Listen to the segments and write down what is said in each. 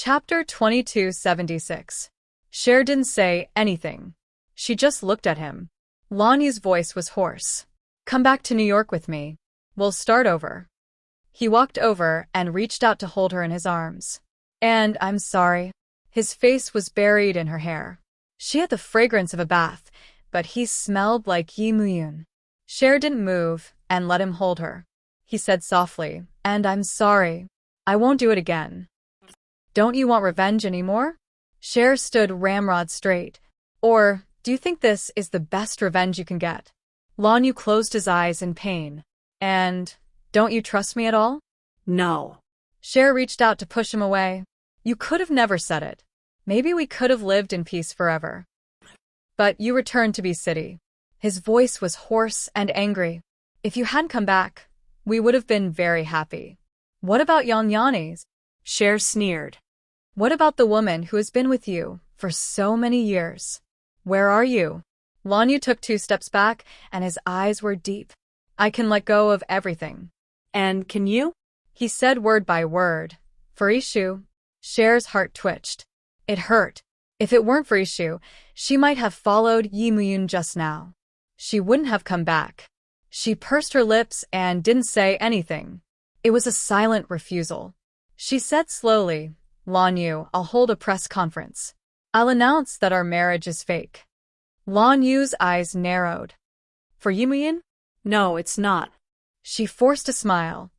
Chapter 2276. Cher didn't say anything. She just looked at him. Lonnie's voice was hoarse. Come back to New York with me. We'll start over. He walked over and reached out to hold her in his arms. And I'm sorry. His face was buried in her hair. She had the fragrance of a bath, but he smelled like Yi Muyun. Cher didn't move and let him hold her. He said softly, and I'm sorry. I won't do it again. Don't you want revenge anymore? Cher stood ramrod straight. Or, do you think this is the best revenge you can get? Lan Yu closed his eyes in pain. And, don't you trust me at all? No. Cher reached out to push him away. You could have never said it. Maybe we could have lived in peace forever. But you returned to be city. His voice was hoarse and angry. If you hadn't come back, we would have been very happy. What about Yanyanis? Cher sneered. What about the woman who has been with you for so many years? Where are you? Lan Yu took 2 steps back, and his eyes were deep. I can let go of everything. And can you? He said word by word. For Ishu. Cher's heart twitched. It hurt. If it weren't for Ishu, she might have followed Yi Muyun just now. She wouldn't have come back. She pursed her lips and didn't say anything. It was a silent refusal. She said slowly, Lan Yu, I'll hold a press conference. I'll announce that our marriage is fake. Lan Yu's eyes narrowed. For Yi Muyun? No, it's not. She forced a smile.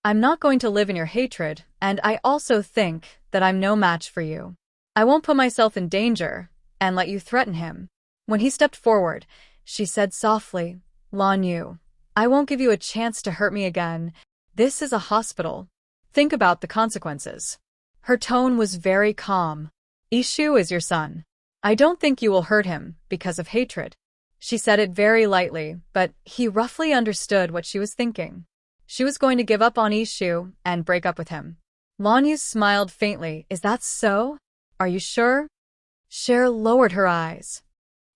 I'm not going to live in your hatred, and I also think that I'm no match for you. I won't put myself in danger and let you threaten him. When he stepped forward, she said softly, Lan Yu, I won't give you a chance to hurt me again. This is a hospital. Think about the consequences. Her tone was very calm. Ishu is your son. I don't think you will hurt him because of hatred. She said it very lightly, but he roughly understood what she was thinking. She was going to give up on Ishu and break up with him. Lan Yu smiled faintly. Is that so? Are you sure? Cher lowered her eyes.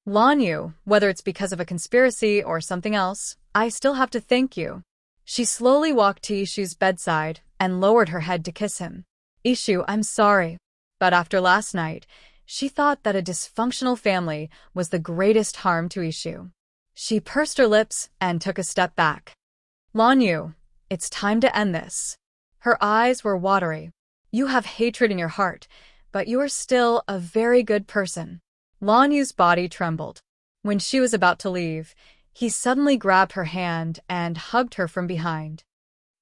Lan Yu, whether it's because of a conspiracy or something else, I still have to thank you. She slowly walked to Ishu's bedside and lowered her head to kiss him. Ishu, I'm sorry. But after last night, she thought that a dysfunctional family was the greatest harm to Ishu. She pursed her lips and took a step back. Lan Yu, it's time to end this. Her eyes were watery. You have hatred in your heart, but you are still a very good person. Lan Yu's body trembled. When she was about to leave, he suddenly grabbed her hand and hugged her from behind.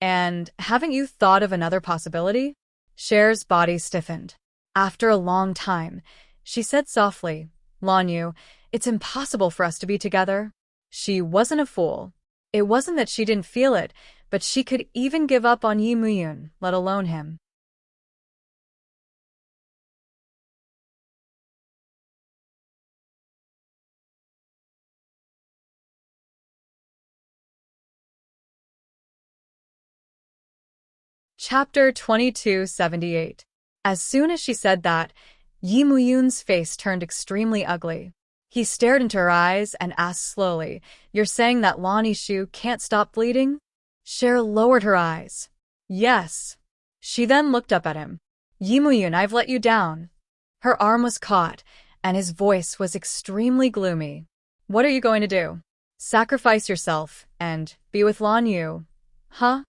And haven't you thought of another possibility? Cher's body stiffened. After a long time, she said softly, Lan Yu, it's impossible for us to be together. She wasn't a fool. It wasn't that she didn't feel it, but she could even give up on Yi Muyun, let alone him. Chapter 2278. As soon as she said that, Yi Muyun's face turned extremely ugly. He stared into her eyes and asked slowly, You're saying that Lan Ishu can't stop bleeding? Cher lowered her eyes. Yes. She then looked up at him. Yi Muyun, I've let you down. Her arm was caught, and his voice was extremely gloomy. What are you going to do? Sacrifice yourself and be with Lan Yu? Huh?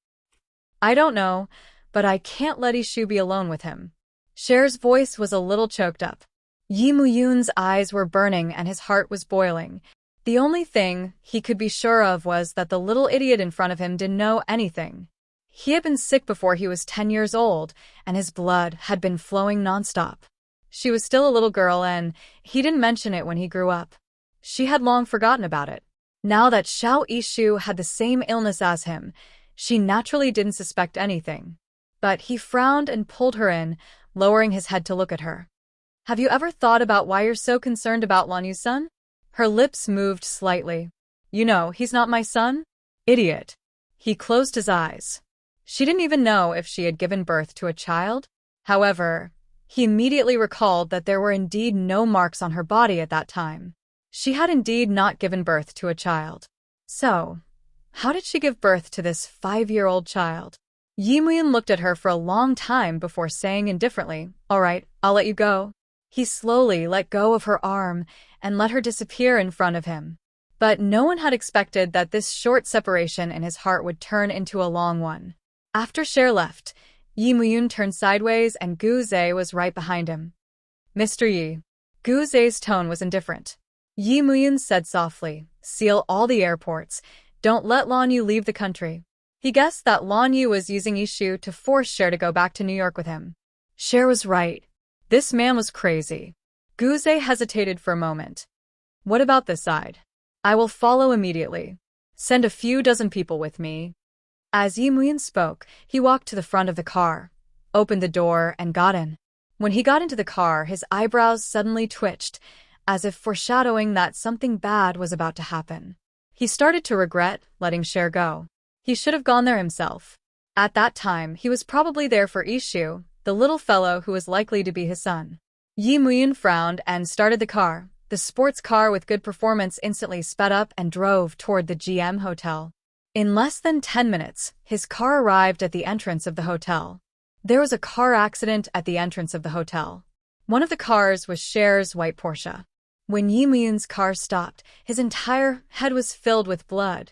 I don't know, but I can't let Ishu be alone with him. Cher's voice was a little choked up. Yi Muyun's eyes were burning and his heart was boiling. The only thing he could be sure of was that the little idiot in front of him didn't know anything. He had been sick before he was 10 years old, and his blood had been flowing nonstop. She was still a little girl, and he didn't mention it when he grew up. She had long forgotten about it. Now that Xiao Ishu had the same illness as him, she naturally didn't suspect anything. But he frowned and pulled her in, lowering his head to look at her. Have you ever thought about why you're so concerned about Lan Yu's son? Her lips moved slightly. You know, he's not my son? Idiot. He closed his eyes. She didn't even know if she had given birth to a child. However, he immediately recalled that there were indeed no marks on her body at that time. She had indeed not given birth to a child. So, how did she give birth to this 5-year-old child? Yi Muyan looked at her for a long time before saying indifferently, "All right, I'll let you go." He slowly let go of her arm and let her disappear in front of him. But no one had expected that this short separation in his heart would turn into a long one. After Cher left, Yi Muyun turned sideways and Gu Zhe was right behind him. "Mr. Yi." Gu Zhe's tone was indifferent. Yi Muyun said softly, "Seal all the airports. Don't let Lan Yu leave the country." He guessed that Lan Yu was using Yishu to force Cher to go back to New York with him. Cher was right. This man was crazy. Gu Zhe hesitated for a moment. "What about this side?" "I will follow immediately. Send a few dozen people with me." As Yi Muyan spoke, he walked to the front of the car, opened the door, and got in. When he got into the car, his eyebrows suddenly twitched, as if foreshadowing that something bad was about to happen. He started to regret letting Cher go. He should have gone there himself. At that time, he was probably there for Ishu, the little fellow who was likely to be his son. Yi Muyan frowned and started the car. The sports car with good performance instantly sped up and drove toward the GM hotel. In less than 10 minutes, his car arrived at the entrance of the hotel. There was a car accident at the entrance of the hotel. One of the cars was Cher's white Porsche. When Yi Muyan's car stopped, his entire head was filled with blood.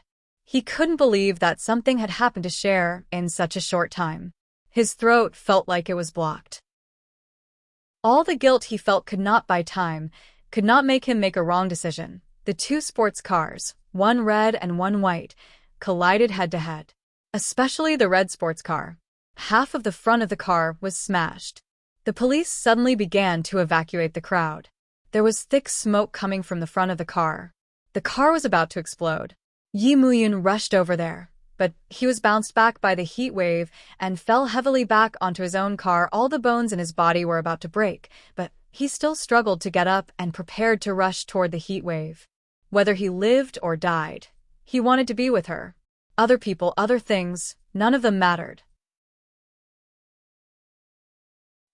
He couldn't believe that something had happened to Cher in such a short time. His throat felt like it was blocked. All the guilt he felt could not buy time, could not make him make a wrong decision. The two sports cars, one red and one white, collided head-to-head. Especially the red sports car. Half of the front of the car was smashed. The police suddenly began to evacuate the crowd. There was thick smoke coming from the front of the car. The car was about to explode. Yi Muyun rushed over there, but he was bounced back by the heat wave and fell heavily back onto his own car. All the bones in his body were about to break, but he still struggled to get up and prepared to rush toward the heat wave. Whether he lived or died, he wanted to be with her. Other people, other things, none of them mattered.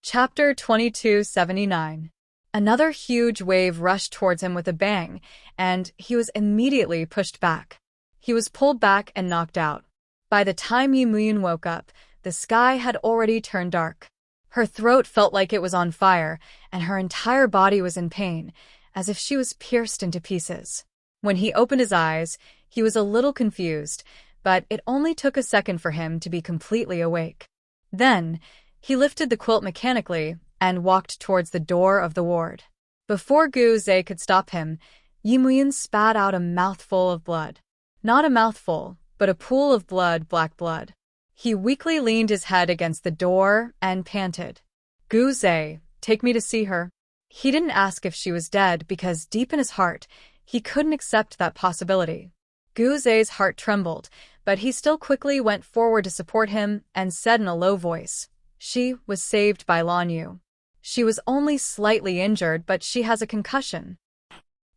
Chapter 2279. Another huge wave rushed towards him with a bang, and he was immediately pushed back. He was pulled back and knocked out. By the time Yi Muyun woke up, the sky had already turned dark. Her throat felt like it was on fire, and her entire body was in pain, as if she was pierced into pieces. When he opened his eyes, he was a little confused, but it only took a second for him to be completely awake. Then, he lifted the quilt mechanically and walked towards the door of the ward. Before Gu Zhe could stop him, Yi Muyun spat out a mouthful of blood. Not a mouthful, but a pool of blood, black blood. He weakly leaned his head against the door and panted. "Gu Zhe, take me to see her." He didn't ask if she was dead because deep in his heart, he couldn't accept that possibility. Gu Zhe's heart trembled, but he still quickly went forward to support him and said in a low voice, "She was saved by Lan Yu. She was only slightly injured, but she has a concussion."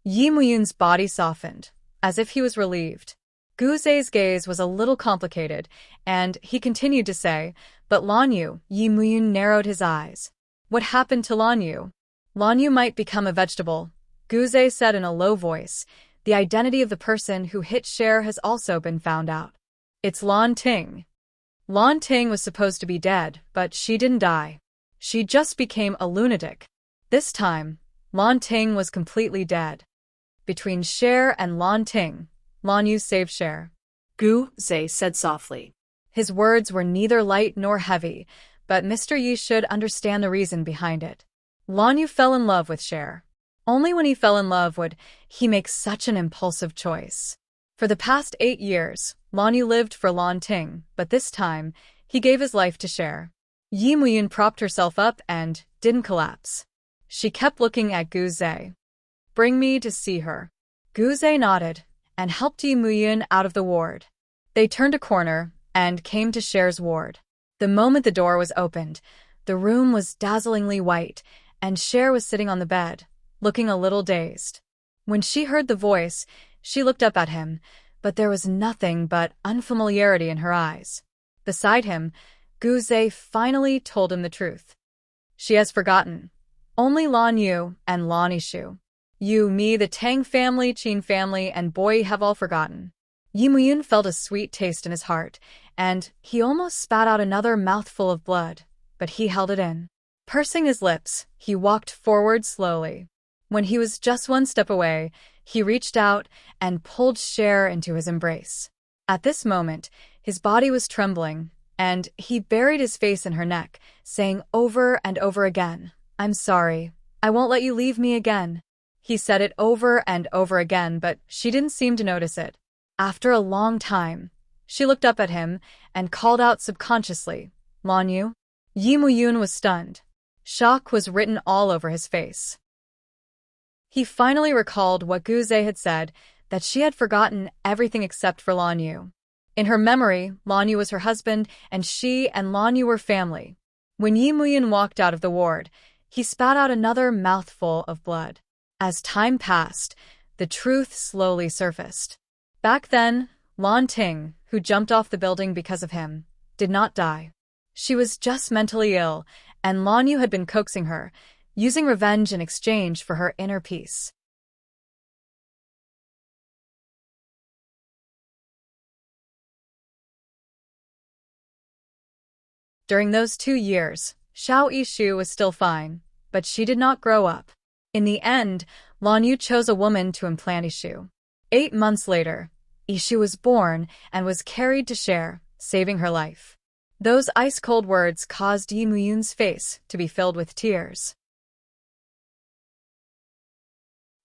Yi Muyun's body softened, as if he was relieved. Gu Zhe's gaze was a little complicated, and he continued to say, "But Lan Yu." Yi Muyun narrowed his eyes. "What happened to Lan Yu?" "Lan Yu might become a vegetable," Gu Zhe said in a low voice. "The identity of the person who hit Cher has also been found out. It's Lan Ting." Lan Ting was supposed to be dead, but she didn't die. She just became a lunatic. This time, Lan Ting was completely dead. Between Cher and Lan Ting, Lan Yu saved Cher. Gu Zhe said softly. His words were neither light nor heavy, but Mr. Yi should understand the reason behind it. Lan Yu fell in love with Cher. Only when he fell in love would he make such an impulsive choice. For the past 8 years, Lan Yu lived for Lan Ting, but this time, he gave his life to Cher. Yi Muyun propped herself up and didn't collapse. She kept looking at Gu Zhe. "Bring me to see her." Gu Zhe nodded and helped Yi Muyun out of the ward. They turned a corner and came to Cher's ward. The moment the door was opened, the room was dazzlingly white, and Cher was sitting on the bed, looking a little dazed. When she heard the voice, she looked up at him, but there was nothing but unfamiliarity in her eyes. Beside him, Gu Zhe finally told him the truth. "She has forgotten. Only Lan Yu and Lan Ishu. You, me, the Tang family, Qin family, and Boy have all forgotten. Yi Muyun felt a sweet taste in his heart, and he almost spat out another mouthful of blood, but he held it in. Pursing his lips, he walked forward slowly. When he was just one step away, he reached out and pulled Cher into his embrace. At this moment, his body was trembling, and he buried his face in her neck, saying over and over again, "I'm sorry. I won't let you leave me again." He said it over and over again, but she didn't seem to notice it. After a long time, she looked up at him and called out subconsciously, "Lan Yu?" Yi Muyun was stunned. Shock was written all over his face. He finally recalled what Guze had said, that she had forgotten everything except for Lan Yu. In her memory, Lan Yu was her husband, and she and Lan Yu were family. When Yi Muyun walked out of the ward, he spat out another mouthful of blood. As time passed, the truth slowly surfaced. Back then, Lan Ting, who jumped off the building because of him, did not die. She was just mentally ill, and Lan Yu had been coaxing her, using revenge in exchange for her inner peace. During those 2 years, Xiao Yishu was still fine, but she did not grow up. In the end, Lan Yu chose a woman to implant Yishu. 8 months later, Yishu was born and was carried to Cher, saving her life. Those ice-cold words caused Yi Muyun's face to be filled with tears.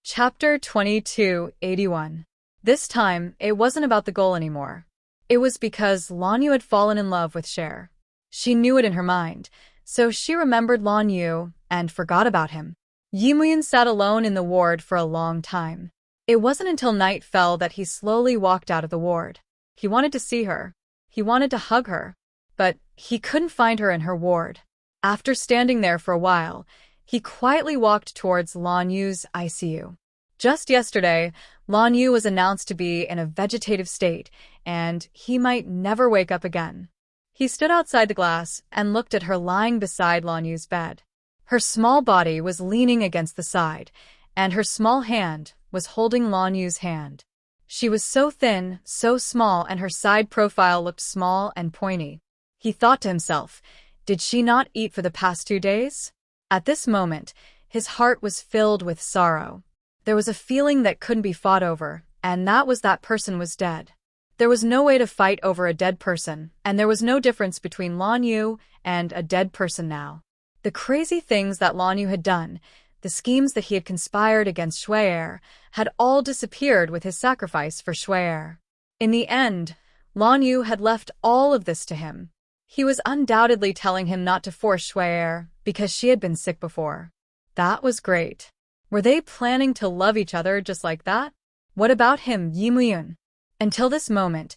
Chapter 2281. This time, it wasn't about the goal anymore. It was because Lan Yu had fallen in love with Cher. She knew it in her mind, so she remembered Lan Yu and forgot about him. Yi Muyun sat alone in the ward for a long time. It wasn't until night fell that he slowly walked out of the ward. He wanted to see her. He wanted to hug her. But he couldn't find her in her ward. After standing there for a while, he quietly walked towards Lan Yu's ICU. Just yesterday, Lan Yu was announced to be in a vegetative state, and he might never wake up again. He stood outside the glass and looked at her lying beside Lan Yu's bed. Her small body was leaning against the side, and her small hand was holding Lan Yu's hand. She was so thin, so small, and her side profile looked small and pointy. He thought to himself, did she not eat for the past 2 days? At this moment, his heart was filled with sorrow. There was a feeling that couldn't be fought over, and that person was dead. There was no way to fight over a dead person, and there was no difference between Lan Yu and a dead person now. The crazy things that Lan Yu had done, the schemes that he had conspired against Shuai, had all disappeared with his sacrifice for Shuai. In the end, Lan Yu had left all of this to him. He was undoubtedly telling him not to force Shuai because she had been sick before. That was great. Were they planning to love each other just like that? What about him, Yi Muyun? Until this moment,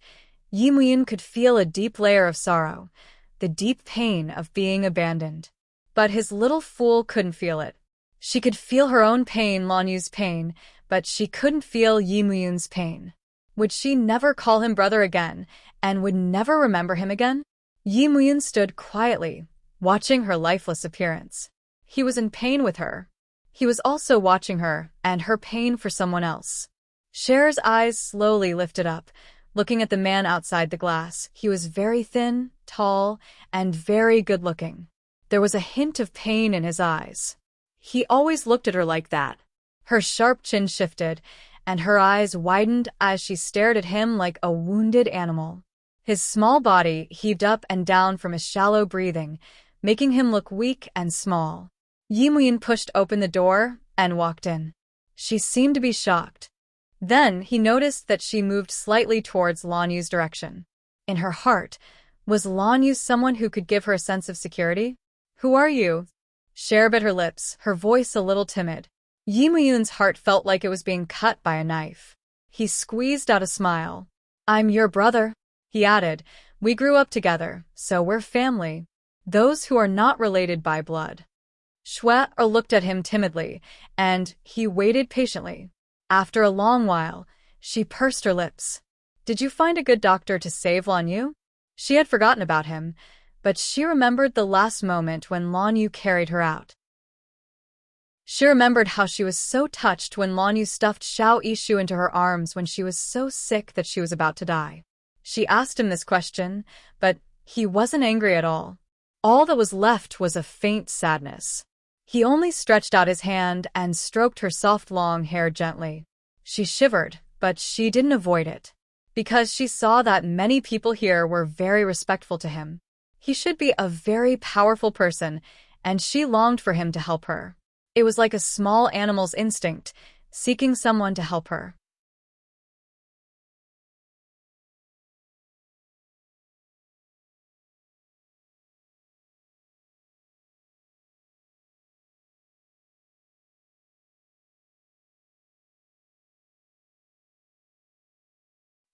Yi Muyun could feel a deep layer of sorrow, the deep pain of being abandoned. But his little fool couldn't feel it. She could feel her own pain, Lan Yu's pain, but she couldn't feel Yi Muyun's pain. Would she never call him brother again, and would never remember him again? Yi Muyun stood quietly, watching her lifeless appearance. He was in pain with her. He was also watching her and her pain for someone else. Cher's eyes slowly lifted up, looking at the man outside the glass. He was very thin, tall, and very good-looking. There was a hint of pain in his eyes. He always looked at her like that. Her sharp chin shifted, and her eyes widened as she stared at him like a wounded animal. His small body heaved up and down from his shallow breathing, making him look weak and small. Yi Muyun pushed open the door and walked in. She seemed to be shocked. Then he noticed that she moved slightly towards Lan Yu's direction. In her heart, was Lan Yu someone who could give her a sense of security? "Who are you?" Cher bit her lips, her voice a little timid. Yi Muyun's heart felt like it was being cut by a knife. He squeezed out a smile. "I'm your brother," he added. "We grew up together, so we're family. Those who are not related by blood." Shuai looked at him timidly, and he waited patiently. After a long while, she pursed her lips. "Did you find a good doctor to save Lan Yu?" She had forgotten about him, but she remembered the last moment when Lan Yu carried her out. She remembered how she was so touched when Lan Yu stuffed Xiao Yishu into her arms when she was so sick that she was about to die. She asked him this question, but he wasn't angry at all. All that was left was a faint sadness. He only stretched out his hand and stroked her soft long hair gently. She shivered, but she didn't avoid it, because she saw that many people here were very respectful to him. He should be a very powerful person, and she longed for him to help her. It was like a small animal's instinct, seeking someone to help her.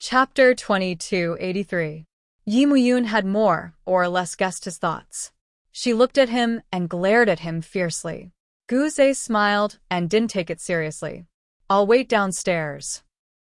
Chapter 2283. Yi Muyun had more or less guessed his thoughts. She looked at him and glared at him fiercely. Gu Zhe smiled and didn't take it seriously. "I'll wait downstairs."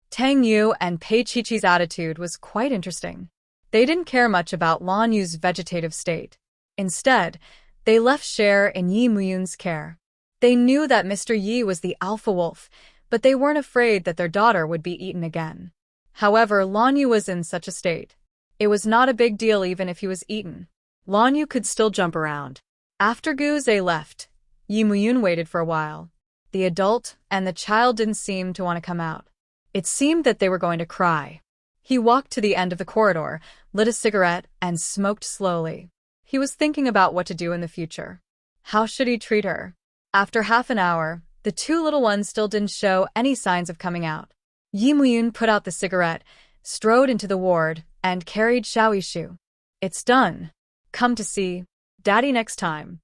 Tang Yu and Pei Qiqi's attitude was quite interesting. They didn't care much about Lan Yu's vegetative state. Instead, they left Cher in Yi Muyun's care. They knew that Mr. Yi was the alpha wolf, but they weren't afraid that their daughter would be eaten again. However, Lan Yu was in such a state. It was not a big deal even if he was eaten. Lan Yu could still jump around. After Gu Zhe left, Yi Muyun waited for a while. The adult and the child didn't seem to want to come out. It seemed that they were going to cry. He walked to the end of the corridor, lit a cigarette, and smoked slowly. He was thinking about what to do in the future. How should he treat her? After half an hour, the two little ones still didn't show any signs of coming out. Yi Muyun put out the cigarette, strode into the ward, and carried Xiao Yishu. "It's done. Come to see Daddy next time."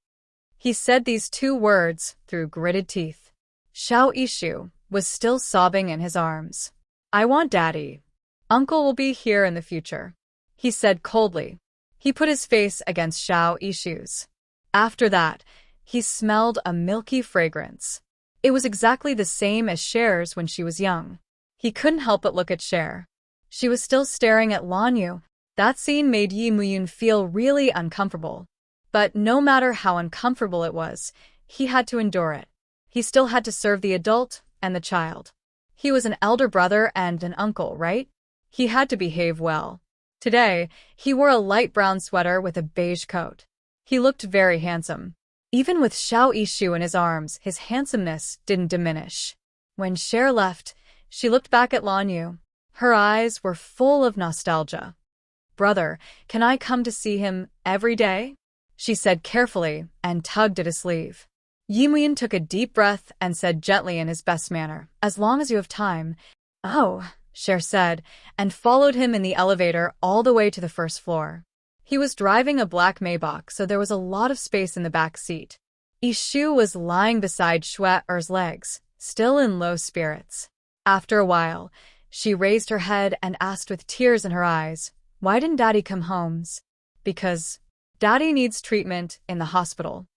He said these two words through gritted teeth. Xiao Yishu was still sobbing in his arms. "I want Daddy. Uncle will be here in the future," he said coldly. He put his face against Xiao Yishu's. After that, he smelled a milky fragrance. It was exactly the same as Cher's when she was young. He couldn't help but look at Cher. She was still staring at Lan Yu. That scene made Yi Muyun feel really uncomfortable. But no matter how uncomfortable it was, he had to endure it. He still had to serve the adult and the child. He was an elder brother and an uncle, right? He had to behave well. Today, he wore a light brown sweater with a beige coat. He looked very handsome. Even with Xiao Yishu in his arms, his handsomeness didn't diminish. When Cher left, she looked back at Lan Yu. Her eyes were full of nostalgia. "Brother, can I come to see him every day?" she said carefully and tugged at his sleeve. Yi Muyun took a deep breath and said gently in his best manner, "As long as you have time." "Oh," Cher said, and followed him in the elevator all the way to the first floor. He was driving a black Maybach, so there was a lot of space in the back seat. Yishu was lying beside Shue'er's legs, still in low spirits. After a while, she raised her head and asked with tears in her eyes, "Why didn't Daddy come home?" "Because Daddy needs treatment in the hospital."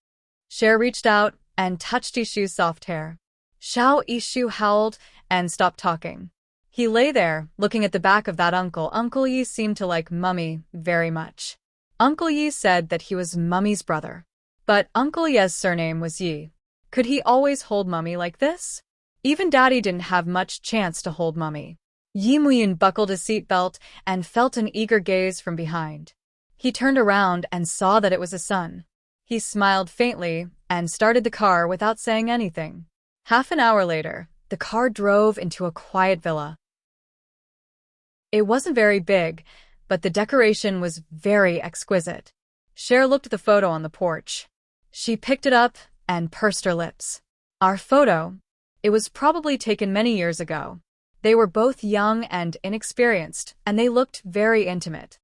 Cher reached out and touched Yishu's soft hair. Xiao Yishu howled and stopped talking. He lay there, looking at the back of that uncle. Uncle Yi seemed to like Mummy very much. Uncle Yi said that he was Mummy's brother. But Uncle Ye's surname was Yi. Could he always hold Mummy like this? Even Daddy didn't have much chance to hold Mummy. Yi Muyun buckled his seatbelt and felt an eager gaze from behind. He turned around and saw that it was his son. He smiled faintly and started the car without saying anything. Half an hour later, the car drove into a quiet villa. It wasn't very big, but the decoration was very exquisite. Cher looked at the photo on the porch. She picked it up and pursed her lips. "Our photo. It was probably taken many years ago. They were both young and inexperienced, and they looked very intimate."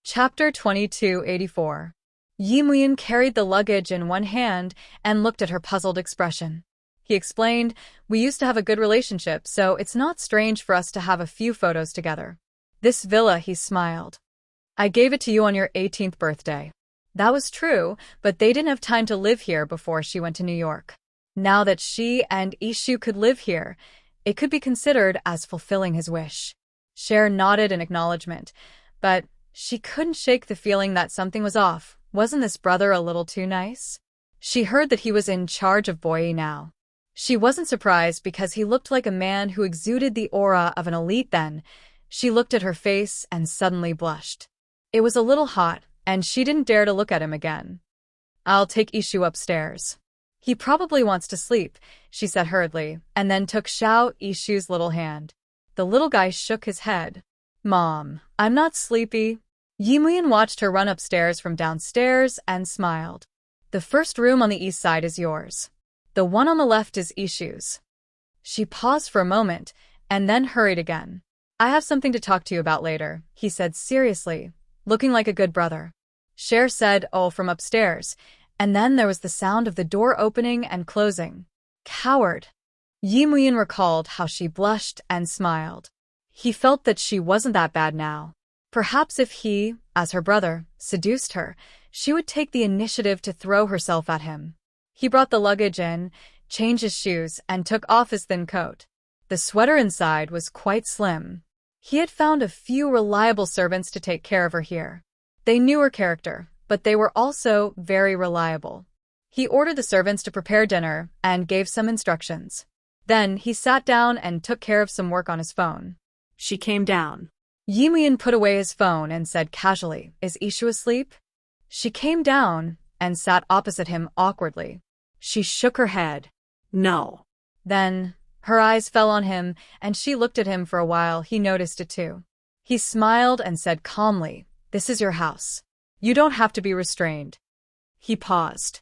Chapter 2284. Yi Muyun carried the luggage in one hand and looked at her puzzled expression. He explained, "We used to have a good relationship, so it's not strange for us to have a few photos together." "This villa," he smiled. "I gave it to you on your 18th birthday." That was true, but they didn't have time to live here before she went to New York. Now that she and Yishu could live here, it could be considered as fulfilling his wish. Cher nodded in acknowledgement, but she couldn't shake the feeling that something was off Wasn't this brother a little too nice? She heard that he was in charge of Boyi now. She wasn't surprised because he looked like a man who exuded the aura of an elite then. She looked at her face and suddenly blushed. It was a little hot, and she didn't dare to look at him again. I'll take Ishu upstairs. He probably wants to sleep, she said hurriedly, and then took Xiao Ishu's little hand. The little guy shook his head. Mom, I'm not sleepy. Yimuyan watched her run upstairs from downstairs and smiled. The first room on the east side is yours. The one on the left is Ishu's. She paused for a moment, and then hurried again. I have something to talk to you about later, he said seriously, looking like a good brother. Cher said, oh, from upstairs, and then there was the sound of the door opening and closing. Coward. Yimuyan recalled how she blushed and smiled. He felt that she wasn't that bad now. Perhaps if he, as her brother, seduced her, she would take the initiative to throw herself at him. He brought the luggage in, changed his shoes, and took off his thin coat. The sweater inside was quite slim. He had found a few reliable servants to take care of her here. They knew her character, but they were also very reliable. He ordered the servants to prepare dinner and gave some instructions. Then he sat down and took care of some work on his phone. She came down. Yimuyan put away his phone and said casually, Is Ishu asleep? She came down and sat opposite him awkwardly. She shook her head. No. Then her eyes fell on him, and she looked at him for a while. He noticed it too. He smiled and said calmly, This is your house. You don't have to be restrained. He paused.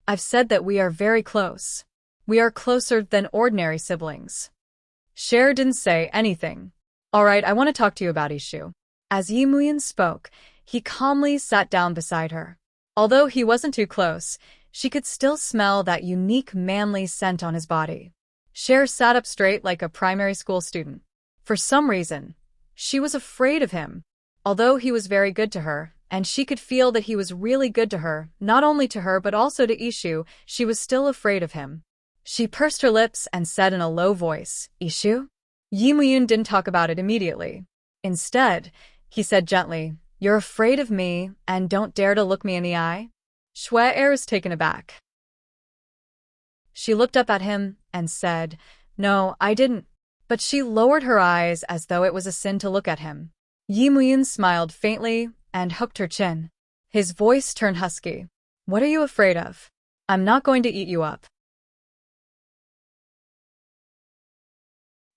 I've said that we are very close. We are closer than ordinary siblings. Cher didn't say anything. All right, I want to talk to you about Ishu. As Yimuyan spoke, he calmly sat down beside her. Although he wasn't too close, she could still smell that unique manly scent on his body. Cher sat up straight like a primary school student. For some reason, she was afraid of him. Although he was very good to her, and she could feel that he was really good to her, not only to her but also to Ishu, she was still afraid of him. She pursed her lips and said in a low voice, Ishu? Yimuyan didn't talk about it immediately. Instead, he said gently, You're afraid of me and don't dare to look me in the eye? Shui was taken aback. She looked up at him and said, No, I didn't. But she lowered her eyes as though it was a sin to look at him. Yimuyan smiled faintly and hooked her chin. His voice turned husky. What are you afraid of? I'm not going to eat you up.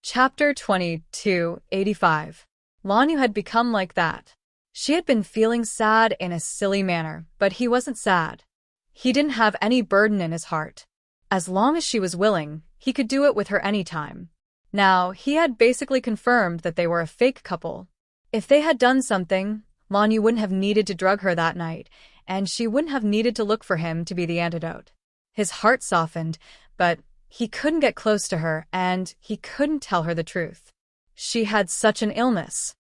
Chapter 22:85. Lanyu had become like that. She had been feeling sad in a silly manner, but he wasn't sad. He didn't have any burden in his heart. As long as she was willing, he could do it with her anytime. Now, he had basically confirmed that they were a fake couple. If they had done something, Lanyu wouldn't have needed to drug her that night, and she wouldn't have needed to look for him to be the antidote. His heart softened, but he couldn't get close to her, and he couldn't tell her the truth. She had such an illness.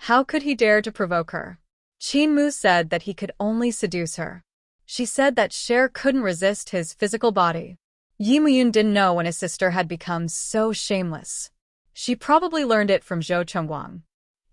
How could he dare to provoke her? Qinmu said that he could only seduce her. She said that Cher couldn't resist his physical body. Yimuyan didn't know when his sister had become so shameless. She probably learned it from Zhou Chengguang.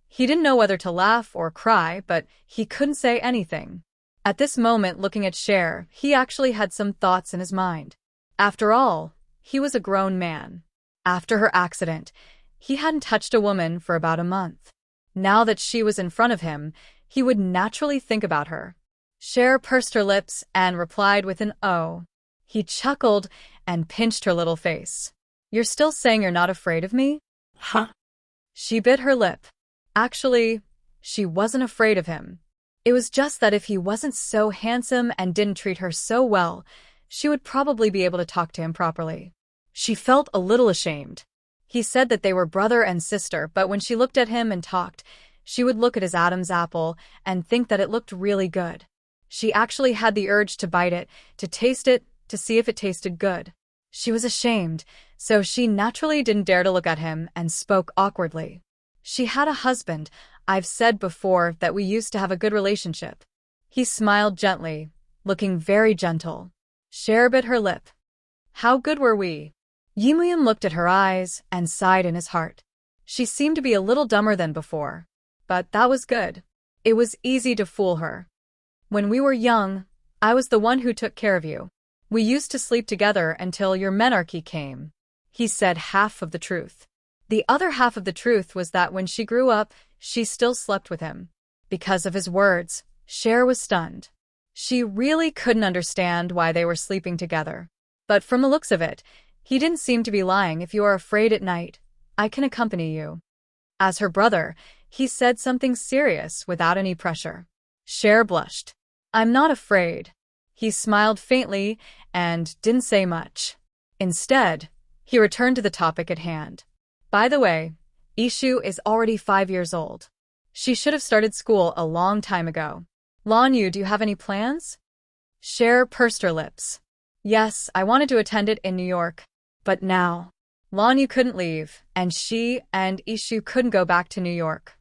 He didn't know whether to laugh or cry, but he couldn't say anything. At this moment, looking at Cher, he actually had some thoughts in his mind. After all, he was a grown man. After her accident, he hadn't touched a woman for about a month. Now that she was in front of him, he would naturally think about her. Cher pursed her lips and replied with an "oh." He chuckled and pinched her little face. You're still saying you're not afraid of me? Huh? She bit her lip. Actually, she wasn't afraid of him. It was just that if he wasn't so handsome and didn't treat her so well, she would probably be able to talk to him properly. She felt a little ashamed. He said that they were brother and sister, but when she looked at him and talked, she would look at his Adam's apple and think that it looked really good. She actually had the urge to bite it, to taste it, to see if it tasted good. She was ashamed, so she naturally didn't dare to look at him and spoke awkwardly. She had a husband. I've said before that we used to have a good relationship. He smiled gently, looking very gentle. Cher bit her lip. How good were we? Yimuyan looked at her eyes and sighed in his heart. She seemed to be a little dumber than before. But that was good. It was easy to fool her. When we were young, I was the one who took care of you. We used to sleep together until your menarche came. He said half of the truth. The other half of the truth was that when she grew up, she still slept with him. Because of his words, Cher was stunned. She really couldn't understand why they were sleeping together. But from the looks of it, he didn't seem to be lying. If you are afraid at night, I can accompany you. As her brother, he said something serious without any pressure. Cher blushed. I'm not afraid. He smiled faintly and didn't say much. Instead, he returned to the topic at hand. By the way, Ishu is already 5 years old. She should have started school a long time ago. Lanyu, do you have any plans? Cher pursed her lips. Yes, I wanted to attend it in New York. But now, Lanyu couldn't leave, and she and Ishu couldn't go back to New York.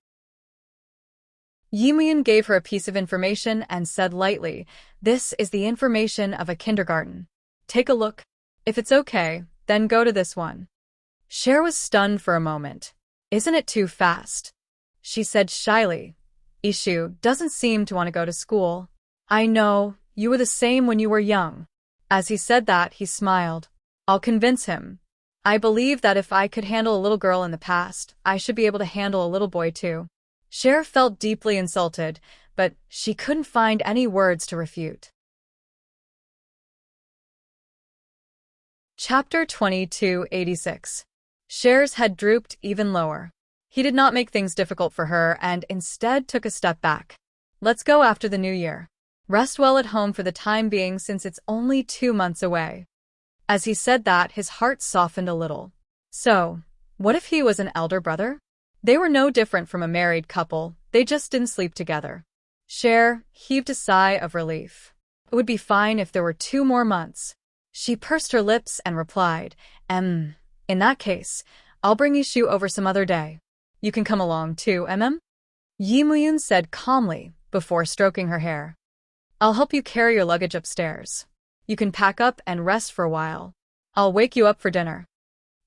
Yimyun gave her a piece of information and said lightly, "This is the information of a kindergarten. Take a look. If it's okay, then go to this one." Cher was stunned for a moment. Isn't it too fast? She said shyly. Ishu doesn't seem to want to go to school. I know, you were the same when you were young. As he said that, he smiled. I'll convince him. I believe that if I could handle a little girl in the past, I should be able to handle a little boy too. Cher felt deeply insulted, but she couldn't find any words to refute. Chapter 2286. Cher's head drooped even lower. He did not make things difficult for her and instead took a step back. Let's go after the new year. Rest well at home for the time being since it's only 2 months away. As he said that, his heart softened a little. So, what if he was an elder brother? They were no different from a married couple, they just didn't sleep together. Cher heaved a sigh of relief. It would be fine if there were 2 more months. She pursed her lips and replied, in that case, I'll bring Ishu over some other day. You can come along too, Yimyun said calmly, before stroking her hair. I'll help you carry your luggage upstairs. You can pack up and rest for a while. I'll wake you up for dinner.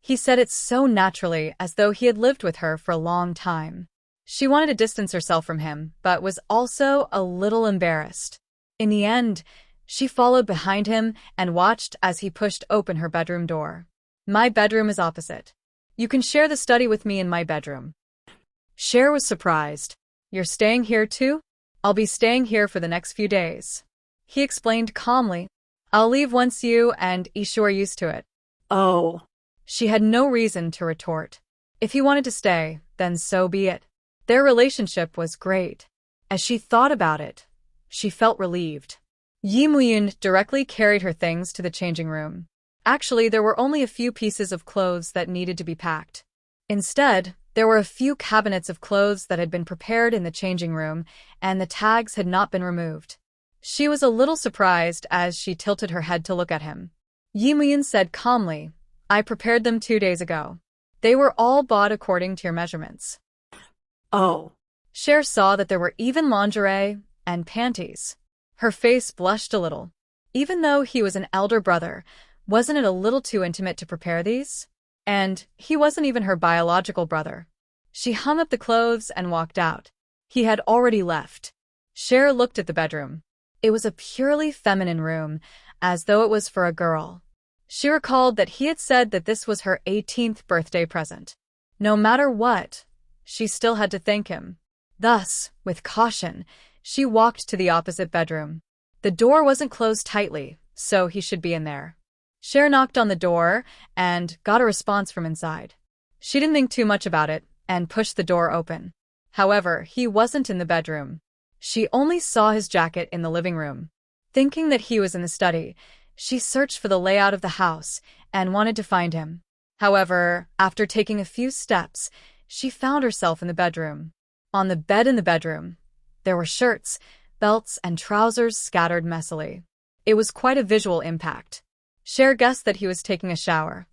He said it so naturally, as though he had lived with her for a long time. She wanted to distance herself from him, but was also a little embarrassed. In the end, she followed behind him and watched as he pushed open her bedroom door. My bedroom is opposite. You can share the study with me in my bedroom. Cher was surprised. You're staying here too? I'll be staying here for the next few days. He explained calmly. I'll leave once you and Ishu are used to it. Oh. She had no reason to retort. If he wanted to stay, then so be it. Their relationship was great. As she thought about it, she felt relieved. Yimyun directly carried her things to the changing room. Actually, there were only a few pieces of clothes that needed to be packed. Instead, there were a few cabinets of clothes that had been prepared in the changing room, and the tags had not been removed. She was a little surprised as she tilted her head to look at him. Yimyun said calmly, I prepared them 2 days ago. They were all bought according to your measurements. Oh. Cher saw that there were even lingerie and panties. Her face blushed a little. Even though he was an elder brother, wasn't it a little too intimate to prepare these? And he wasn't even her biological brother. She hung up the clothes and walked out. He had already left. Cher looked at the bedroom. It was a purely feminine room, as though it was for a girl. She recalled that he had said that this was her 18th birthday present. No matter what, she still had to thank him. Thus, with caution, she walked to the opposite bedroom. The door wasn't closed tightly, so he should be in there. Cher knocked on the door and got a response from inside. She didn't think too much about it and pushed the door open. However, he wasn't in the bedroom. She only saw his jacket in the living room. Thinking that he was in the study, she searched for the layout of the house and wanted to find him. However, after taking a few steps, she found herself in the bedroom. On the bed in the bedroom, there were shirts, belts, and trousers scattered messily. It was quite a visual impact. Cher guessed that he was taking a shower.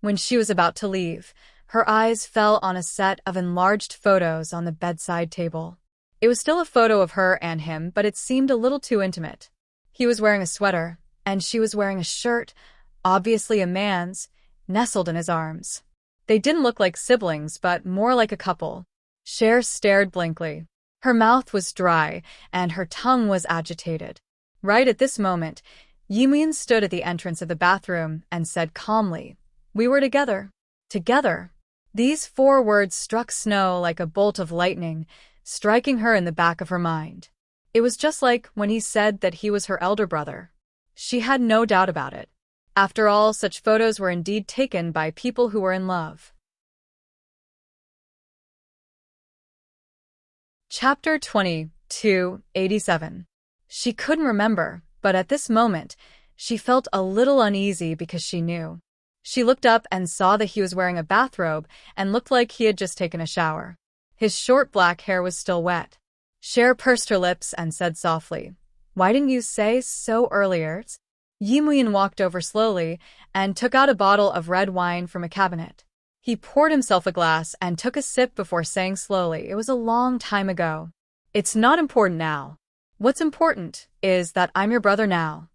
When she was about to leave, her eyes fell on a set of enlarged photos on the bedside table. It was still a photo of her and him, but it seemed a little too intimate. He was wearing a sweater, and she was wearing a shirt, obviously a man's, nestled in his arms. They didn't look like siblings, but more like a couple. Cher stared blankly. Her mouth was dry, and her tongue was agitated. Right at this moment, Yimin stood at the entrance of the bathroom and said calmly, "We were together. Together." These 4 words struck Snow like a bolt of lightning, striking her in the back of her mind. It was just like when he said that he was her elder brother. She had no doubt about it. After all, such photos were indeed taken by people who were in love. Chapter 22:87. She couldn't remember, but at this moment, she felt a little uneasy because she knew. She looked up and saw that he was wearing a bathrobe and looked like he had just taken a shower. His short black hair was still wet. Cher pursed her lips and said softly, "Why didn't you say so earlier?" Yimin walked over slowly and took out a bottle of red wine from a cabinet. He poured himself a glass and took a sip before saying slowly, "It was a long time ago. It's not important now. What's important is that I'm your brother now."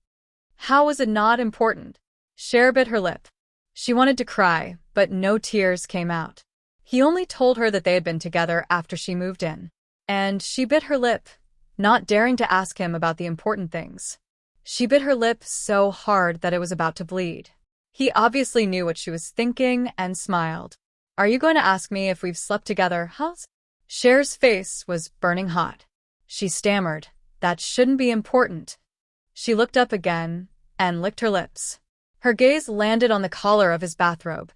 How was it not important? Cher bit her lip. She wanted to cry, but no tears came out. He only told her that they had been together after she moved in. And she bit her lip, not daring to ask him about the important things. She bit her lip so hard that it was about to bleed. He obviously knew what she was thinking and smiled. "Are you going to ask me if we've slept together, huh?" Cher's face was burning hot. She stammered, "That shouldn't be important." She looked up again and licked her lips. Her gaze landed on the collar of his bathrobe.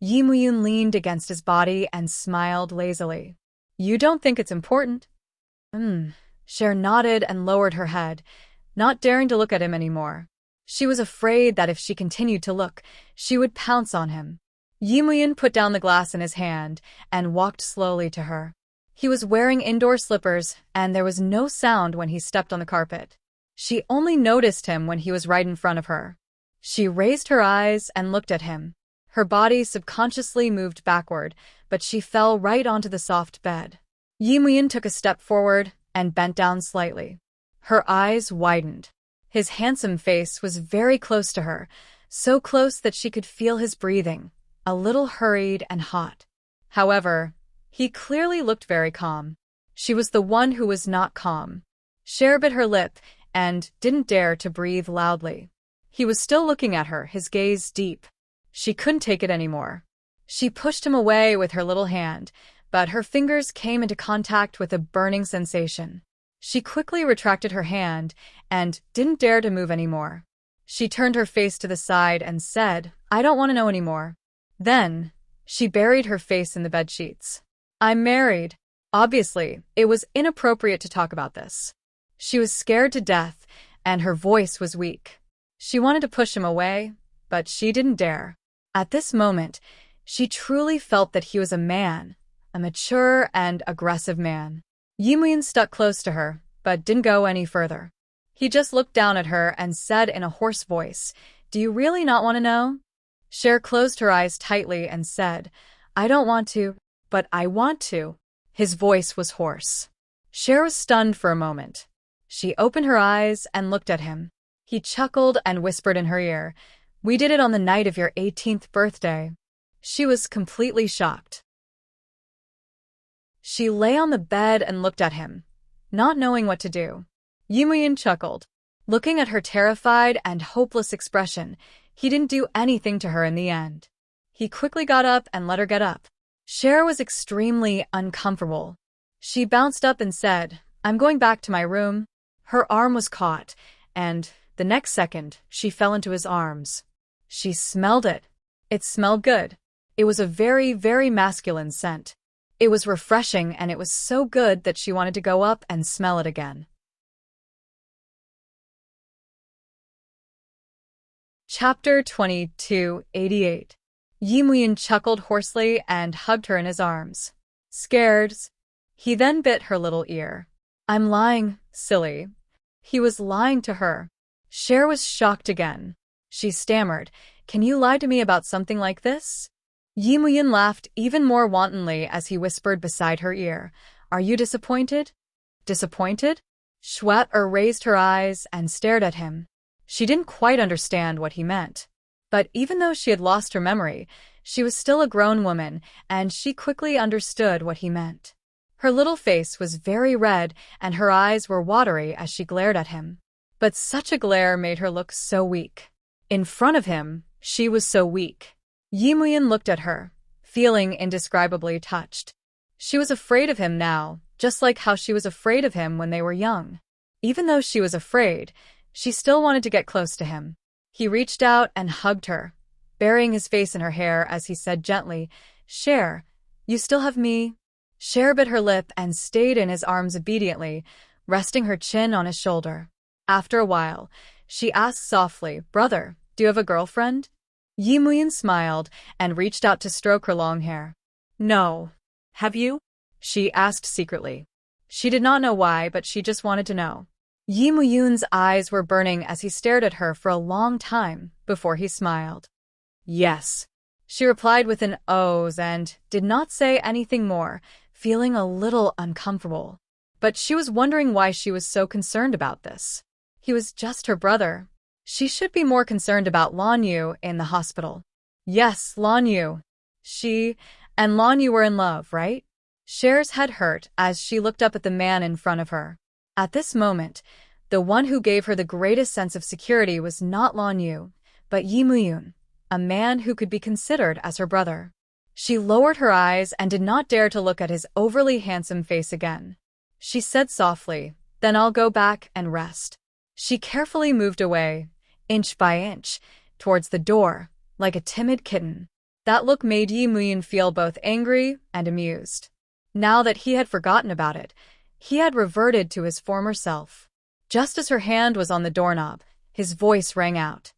Yimin leaned against his body and smiled lazily. "You don't think it's important?" Cher nodded and lowered her head, not daring to look at him anymore. She was afraid that if she continued to look, she would pounce on him. Yimin put down the glass in his hand and walked slowly to her. He was wearing indoor slippers, and there was no sound when he stepped on the carpet. She only noticed him when he was right in front of her. She raised her eyes and looked at him. Her body subconsciously moved backward, but she fell right onto the soft bed. Yimin took a step forward and bent down slightly. Her eyes widened. His handsome face was very close to her, so close that she could feel his breathing, a little hurried and hot. However, he clearly looked very calm. She was the one who was not calm. Cher bit her lip and didn't dare to breathe loudly. He was still looking at her, his gaze deep. She couldn't take it anymore. She pushed him away with her little hand, but her fingers came into contact with a burning sensation. She quickly retracted her hand and didn't dare to move anymore. She turned her face to the side and said, "I don't want to know anymore." Then, she buried her face in the bedsheets. "I'm married." Obviously, it was inappropriate to talk about this. She was scared to death, and her voice was weak. She wanted to push him away, but she didn't dare. At this moment, she truly felt that he was a man, a mature and aggressive man. Yimin stuck close to her, but didn't go any further. He just looked down at her and said in a hoarse voice, "Do you really not want to know?" Cher closed her eyes tightly and said, "I don't want to, but I want to." His voice was hoarse. Cher was stunned for a moment. She opened her eyes and looked at him. He chuckled and whispered in her ear, "We did it on the night of your 18th birthday." She was completely shocked. She lay on the bed and looked at him, not knowing what to do. Yimin chuckled. Looking at her terrified and hopeless expression, he didn't do anything to her in the end. He quickly got up and let her get up. Cher was extremely uncomfortable. She bounced up and said, "I'm going back to my room." Her arm was caught, and the next second, she fell into his arms. She smelled it. It smelled good. It was a very, very masculine scent. It was refreshing, and it was so good that she wanted to go up and smell it again. Chapter 22:88. Yimin chuckled hoarsely and hugged her in his arms. Scared, he then bit her little ear. "I'm lying, silly." He was lying to her. Cher was shocked again. She stammered, "Can you lie to me about something like this?" Yimin laughed even more wantonly as he whispered beside her ear, "Are you disappointed?" Disappointed? Cher raised her eyes and stared at him. She didn't quite understand what he meant. But even though she had lost her memory, she was still a grown woman, and she quickly understood what he meant. Her little face was very red and her eyes were watery as she glared at him. But such a glare made her look so weak. In front of him, she was so weak. Yimuyan looked at her, feeling indescribably touched. She was afraid of him now, just like how she was afraid of him when they were young. Even though she was afraid, she still wanted to get close to him. He reached out and hugged her, burying his face in her hair as he said gently, "Cher, you still have me?" Cher bit her lip and stayed in his arms obediently, resting her chin on his shoulder. After a while, she asked softly, "Brother, do you have a girlfriend?" Yimuyan smiled and reached out to stroke her long hair. "No. Have you?" she asked secretly. She did not know why, but she just wanted to know. Yimuyun's eyes were burning as he stared at her for a long time before he smiled. "Yes," she replied with an "ohs" and did not say anything more, feeling a little uncomfortable. But she was wondering why she was so concerned about this. He was just her brother. She should be more concerned about Lan Yu in the hospital. Yes, Lan Yu. She and Lan Yu were in love, right? Cher's head hurt as she looked up at the man in front of her. At this moment, the one who gave her the greatest sense of security was not Lan Yu, but Yimuyun, a man who could be considered as her brother. She lowered her eyes and did not dare to look at his overly handsome face again. She said softly, "Then I'll go back and rest." She carefully moved away, inch by inch, towards the door, like a timid kitten. That look made Yimuyun feel both angry and amused. Now that he had forgotten about it, he had reverted to his former self. Just as her hand was on the doorknob, his voice rang out.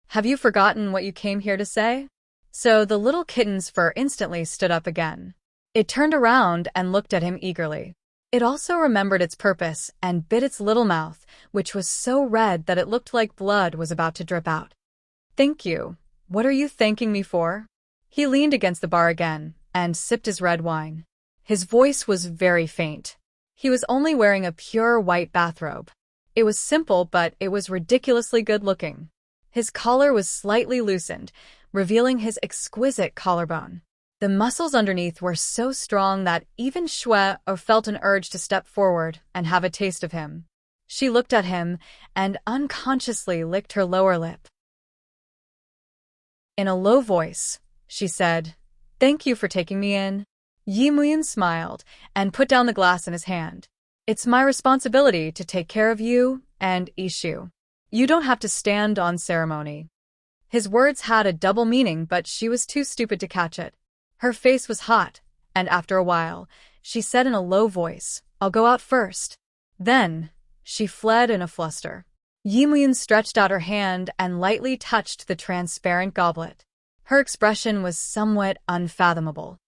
"Have you forgotten what you came here to say?" So the little kitten's fur instantly stood up again. It turned around and looked at him eagerly. It also remembered its purpose and bit its little mouth, which was so red that it looked like blood was about to drip out. "Thank you. What are you thanking me for?" He leaned against the bar again and sipped his red wine. His voice was very faint. He was only wearing a pure white bathrobe. It was simple, but it was ridiculously good-looking. His collar was slightly loosened, revealing his exquisite collarbone. The muscles underneath were so strong that even Shui felt an urge to step forward and have a taste of him. She looked at him and unconsciously licked her lower lip. In a low voice, she said, "Thank you for taking me in." Yimuyun smiled and put down the glass in his hand. "It's my responsibility to take care of you and Ishu. You don't have to stand on ceremony." His words had a double meaning, but she was too stupid to catch it. Her face was hot, and after a while, she said in a low voice, "I'll go out first." Then, she fled in a fluster. Yimuyun stretched out her hand and lightly touched the transparent goblet. Her expression was somewhat unfathomable.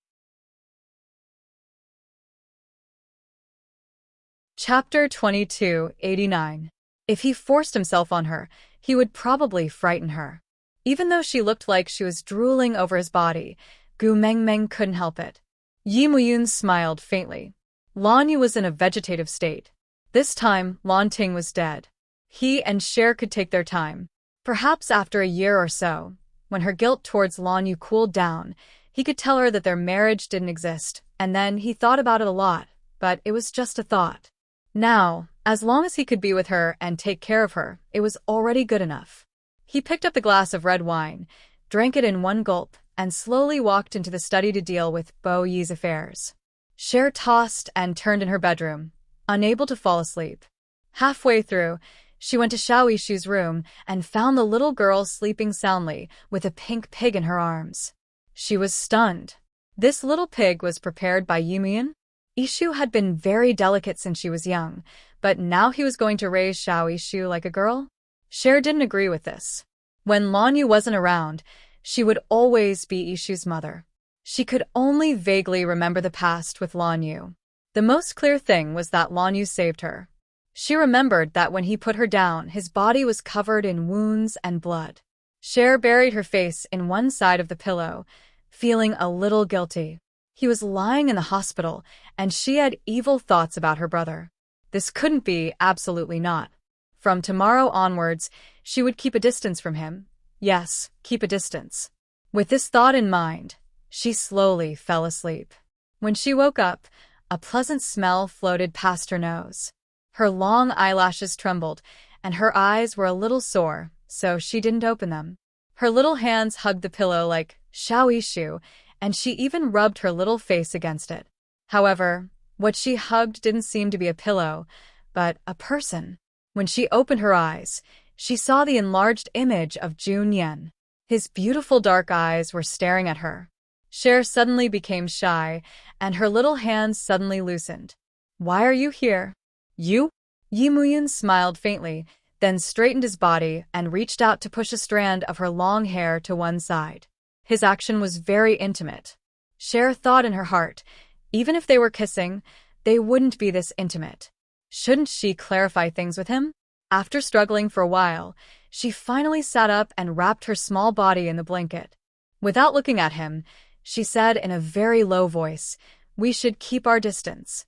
Chapter 2289. If he forced himself on her, he would probably frighten her. Even though she looked like she was drooling over his body, Gu Mengmeng couldn't help it. Yimuyun smiled faintly. Lan Yu was in a vegetative state. This time, Lan Ting was dead. He and Cher could take their time. Perhaps after a year or so, when her guilt towards Lan Yu cooled down, he could tell her that their marriage didn't exist, and then he thought about it a lot, but it was just a thought. Now, as long as he could be with her and take care of her, it was already good enough. He picked up the glass of red wine, drank it in one gulp, and slowly walked into the study to deal with Bo Yi's affairs. Cher tossed and turned in her bedroom, unable to fall asleep. Halfway through, she went to Xiao Yishu's room and found the little girl sleeping soundly with a pink pig in her arms. She was stunned. This little pig was prepared by Yimuyun? Ishu had been very delicate since she was young, but now he was going to raise Xiao Yishu like a girl? Cher didn't agree with this. When Lan Yu wasn't around, she would always be Ishu's mother. She could only vaguely remember the past with Lan Yu. The most clear thing was that Lan Yu saved her. She remembered that when he put her down, his body was covered in wounds and blood. Cher buried her face in one side of the pillow, feeling a little guilty. He was lying in the hospital, and she had evil thoughts about her brother. This couldn't be, absolutely not. From tomorrow onwards, she would keep a distance from him. Yes, keep a distance. With this thought in mind, she slowly fell asleep. When she woke up, a pleasant smell floated past her nose. Her long eyelashes trembled, and her eyes were a little sore, so she didn't open them. Her little hands hugged the pillow like "Shao Ishu," and she even rubbed her little face against it. However, what she hugged didn't seem to be a pillow, but a person. When she opened her eyes, she saw the enlarged image of Jun Yen. His beautiful dark eyes were staring at her. Cher suddenly became shy, and her little hands suddenly loosened. "Why are you here?" "You?" Yi Muyun smiled faintly, then straightened his body and reached out to push a strand of her long hair to one side. His action was very intimate. Cher thought in her heart, even if they were kissing, they wouldn't be this intimate. Shouldn't she clarify things with him? After struggling for a while, she finally sat up and wrapped her small body in the blanket. Without looking at him, she said in a very low voice, "We should keep our distance."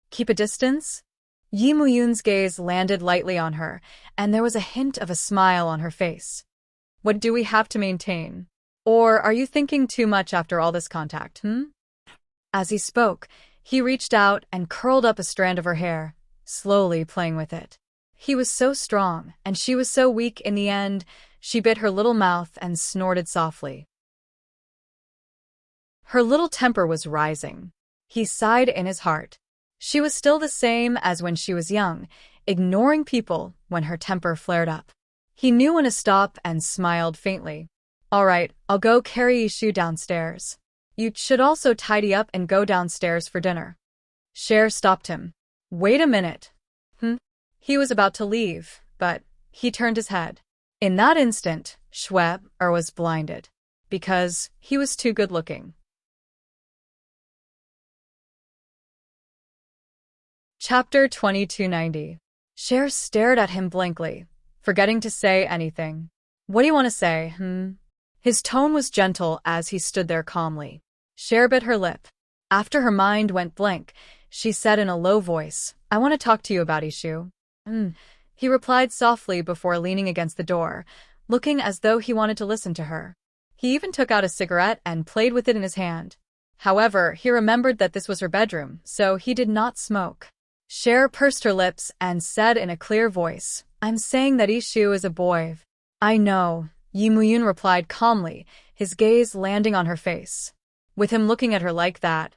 Keep a distance? Yi Muyun's gaze landed lightly on her, and there was a hint of a smile on her face. "What do we have to maintain? Or are you thinking too much after all this contact, As he spoke, he reached out and curled up a strand of her hair, slowly playing with it. He was so strong, and she was so weak in the end, she bit her little mouth and snorted softly. Her little temper was rising. He sighed in his heart. She was still the same as when she was young, ignoring people when her temper flared up. He knew when to stop and smiled faintly. "All right, I'll go carry Ishu downstairs. You should also tidy up and go downstairs for dinner." Cher stopped him. "Wait a minute." He was about to leave, but he turned his head. In that instant, Schweb was blinded, because he was too good-looking. Chapter 2290. Cher stared at him blankly, forgetting to say anything. "What do you want to say, His tone was gentle as he stood there calmly. Cher bit her lip. After her mind went blank, she said in a low voice, "I want to talk to you about Ishu." He replied softly before leaning against the door, looking as though he wanted to listen to her. He even took out a cigarette and played with it in his hand. However, he remembered that this was her bedroom, so he did not smoke. Cher pursed her lips and said in a clear voice, "I'm saying that Ishu is a boy." "I know," Yi Muyun replied calmly, his gaze landing on her face. With him looking at her like that,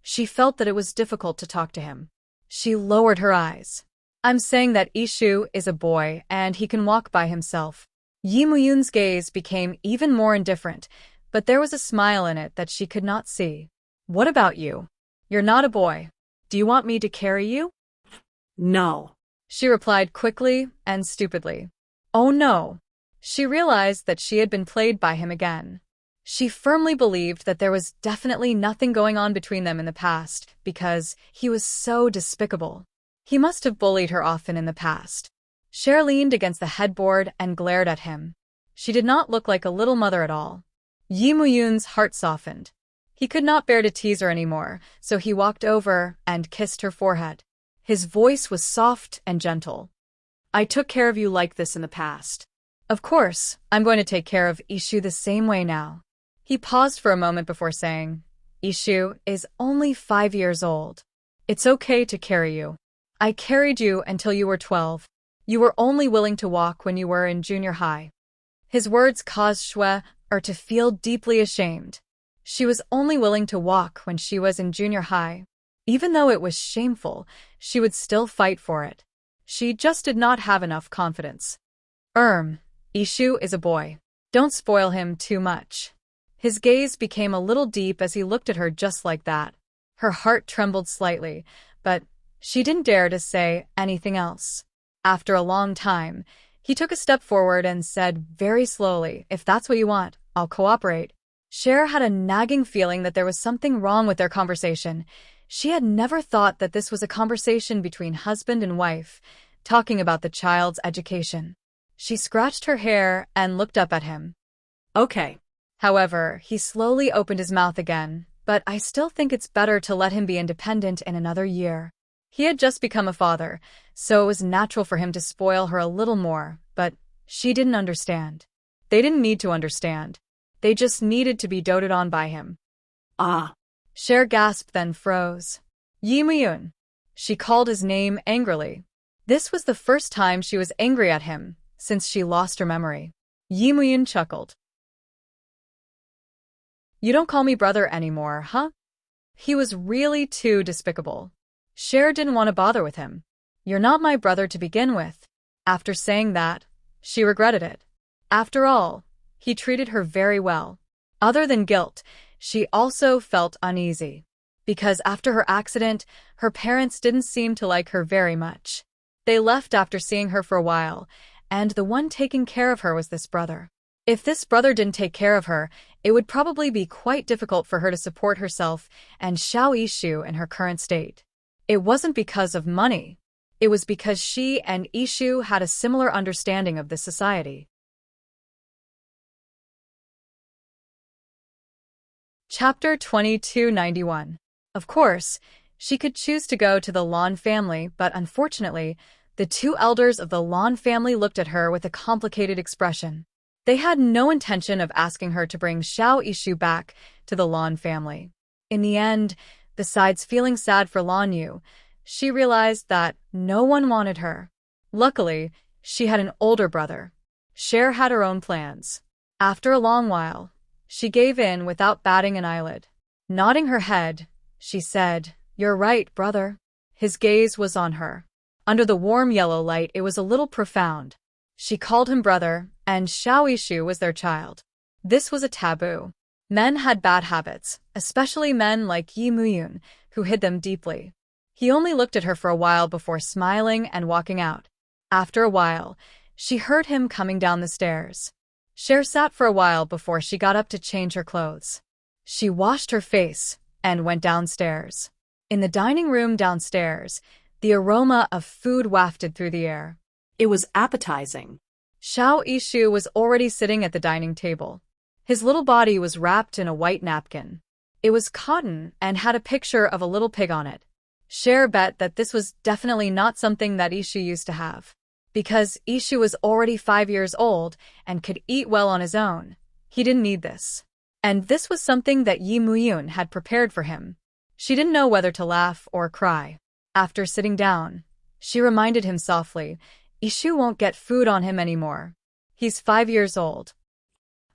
she felt that it was difficult to talk to him. She lowered her eyes. "I'm saying that Ishu is a boy and he can walk by himself." Yi Muyun's gaze became even more indifferent, but there was a smile in it that she could not see. "What about you? You're not a boy. Do you want me to carry you?" No. She replied quickly and stupidly. Oh no. She realized that she had been played by him again. She firmly believed that there was definitely nothing going on between them in the past because he was so despicable. He must have bullied her often in the past. Cher leaned against the headboard and glared at him. She did not look like a little mother at all. Yi Muyun's heart softened. He could not bear to tease her anymore, so he walked over and kissed her forehead. His voice was soft and gentle. "I took care of you like this in the past. Of course, I'm going to take care of Ishu the same way now." He paused for a moment before saying, "Ishu is only 5 years old. It's okay to carry you. I carried you until you were 12. You were only willing to walk when you were in junior high." His words caused Shue to feel deeply ashamed. She was only willing to walk when she was in junior high. Even though it was shameful, she would still fight for it. She just did not have enough confidence. Ishu is a boy. Don't spoil him too much." His gaze became a little deep as he looked at her just like that. Her heart trembled slightly, but she didn't dare to say anything else. After a long time, he took a step forward and said very slowly, "If that's what you want, I'll cooperate." Cher had a nagging feeling that there was something wrong with their conversation. She had never thought that this was a conversation between husband and wife, talking about the child's education. She scratched her hair and looked up at him. Okay. However, he slowly opened his mouth again, "But I still think it's better to let him be independent in another year." He had just become a father, so it was natural for him to spoil her a little more, but she didn't understand. They didn't need to understand. They just needed to be doted on by him. Ah. Cher gasped then froze. Yi Muyun. She called his name angrily. This was the first time she was angry at him since she lost her memory. Yi Muyun chuckled. You don't call me brother anymore, huh? He was really too despicable. Cher didn't want to bother with him. You're not my brother to begin with. After saying that, she regretted it. After all, he treated her very well. Other than guilt, she also felt uneasy. Because after her accident, her parents didn't seem to like her very much. They left after seeing her for a while, and the one taking care of her was this brother. If this brother didn't take care of her, it would probably be quite difficult for her to support herself and Xiao Yishu in her current state. It wasn't because of money. It was because she and Yishu had a similar understanding of this society. Chapter 2291. Of course, she could choose to go to the Lan family, but unfortunately, the two elders of the Lan family looked at her with a complicated expression. They had no intention of asking her to bring Xiao Yishu back to the Lan family. In the end, besides feeling sad for Lan Yu, she realized that no one wanted her. Luckily, she had an older brother. Cher had her own plans. After a long while, she gave in without batting an eyelid. Nodding her head, she said, "You're right, brother." His gaze was on her. Under the warm yellow light, it was a little profound. She called him brother, and Xiao Yishu was their child. This was a taboo. Men had bad habits, especially men like Yi Muyun, who hid them deeply. He only looked at her for a while before smiling and walking out. After a while, she heard him coming down the stairs. Cher sat for a while before she got up to change her clothes. She washed her face and went downstairs. In the dining room downstairs, the aroma of food wafted through the air. It was appetizing. Xiao Yishu was already sitting at the dining table. His little body was wrapped in a white napkin. It was cotton and had a picture of a little pig on it. Cher bet that this was definitely not something that Yishu used to have. Because Yishu was already 5 years old and could eat well on his own, he didn't need this. And this was something that Yi Muyun had prepared for him. She didn't know whether to laugh or cry. After sitting down, she reminded him softly, Yishu won't get food on him anymore. He's 5 years old.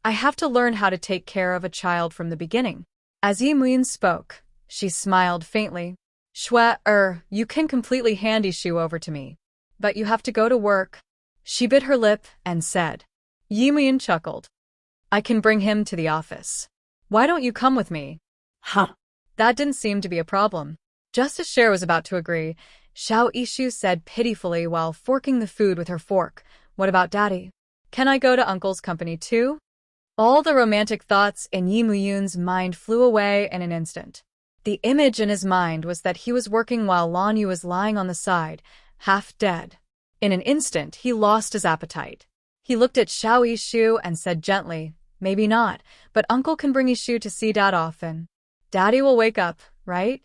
I have to learn how to take care of a child from the beginning. As Yi Muyun spoke, she smiled faintly. You can completely hand Yishu over to me. But you have to go to work. She bit her lip and said. Yi Muyun chuckled. I can bring him to the office. Why don't you come with me? Huh. That didn't seem to be a problem. Just as Cher was about to agree, Xiao Yishu said pitifully while forking the food with her fork, What about Daddy? Can I go to Uncle's company too? All the romantic thoughts in Yi Muyun's mind flew away in an instant. The image in his mind was that he was working while Lan Yu was lying on the side, half dead. In an instant, he lost his appetite. He looked at Xiao Yishu and said gently, Maybe not, but Uncle can bring Yishu to see Dad often. Daddy will wake up, right?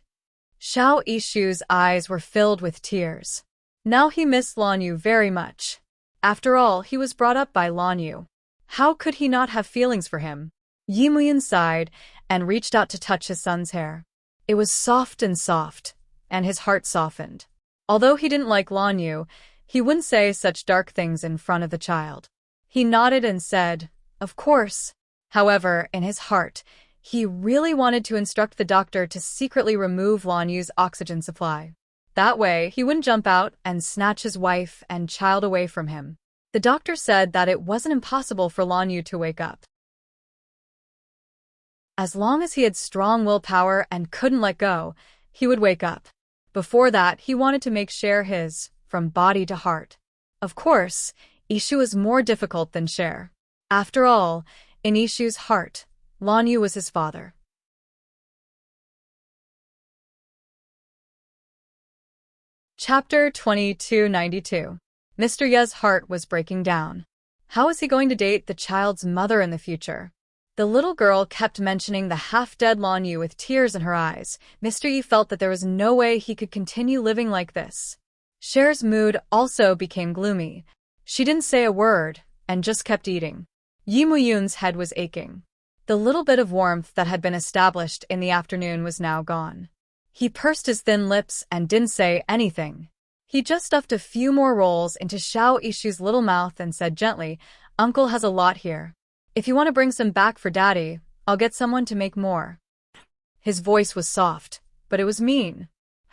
Xiao Yishu's eyes were filled with tears. Now he missed Lan Yu very much. After all, he was brought up by Lan Yu. How could he not have feelings for him? Yi Muyun sighed and reached out to touch his son's hair. It was soft, and his heart softened. Although he didn't like Lan Yu, he wouldn't say such dark things in front of the child. He nodded and said, Of course. However, in his heart, he really wanted to instruct the doctor to secretly remove Lan Yu's oxygen supply. That way, he wouldn't jump out and snatch his wife and child away from him. The doctor said that it wasn't impossible for Lan Yu to wake up. As long as he had strong willpower and couldn't let go, he would wake up. Before that, he wanted to make Cher his, from body to heart. Of course, Yishu was more difficult than Cher. After all, in Yishu's heart, Lan Yu was his father. Chapter 2292. Mr. Ye's heart was breaking down. How is he going to date the child's mother in the future? The little girl kept mentioning the half-dead Lan Yu with tears in her eyes. Mr. Yi felt that there was no way he could continue living like this. Cher's mood also became gloomy. She didn't say a word, and just kept eating. Yi Muyun's head was aching. The little bit of warmth that had been established in the afternoon was now gone. He pursed his thin lips and didn't say anything. He just stuffed a few more rolls into Xiao Ishu's little mouth and said gently, "Uncle has a lot here. If you want to bring some back for Daddy, I'll get someone to make more." His voice was soft, but it was mean.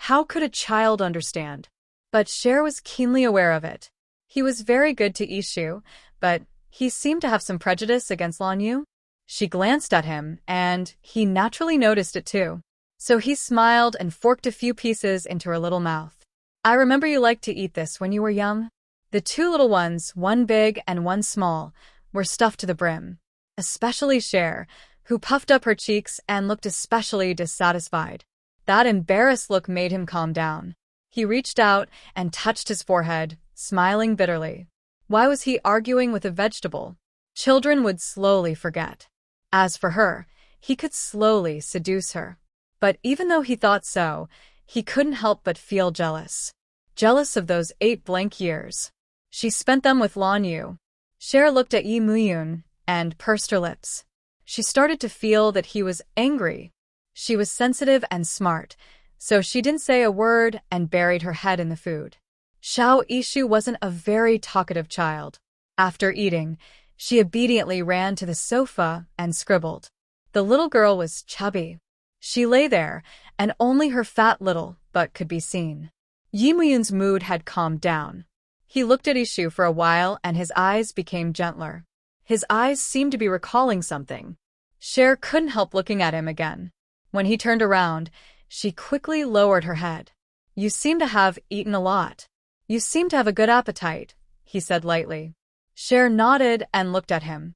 How could a child understand? But Cher was keenly aware of it. He was very good to Ishu, but he seemed to have some prejudice against Lan Yu. She glanced at him, and he naturally noticed it too. So he smiled and forked a few pieces into her little mouth. "I remember you liked to eat this when you were young." The two little ones, one big and one small, were stuffed to the brim. Especially Cher, who puffed up her cheeks and looked especially dissatisfied. That embarrassed look made him calm down. He reached out and touched his forehead, smiling bitterly. Why was he arguing with a vegetable? Children would slowly forget. As for her, he could slowly seduce her. But even though he thought so, he couldn't help but feel jealous. Jealous of those 8 blank years. She spent them with Lan Yu. Cher looked at Yi Muyun and pursed her lips. She started to feel that he was angry. She was sensitive and smart, so she didn't say a word and buried her head in the food. Xiao Ishu wasn't a very talkative child. After eating, she obediently ran to the sofa and scribbled. The little girl was chubby. She lay there, and only her fat little butt could be seen. Yi Muyun's mood had calmed down. He looked at Ishu for a while and his eyes became gentler. His eyes seemed to be recalling something. Cher couldn't help looking at him again. When he turned around, she quickly lowered her head. "You seem to have eaten a lot. You seem to have a good appetite," he said lightly. Cher nodded and looked at him.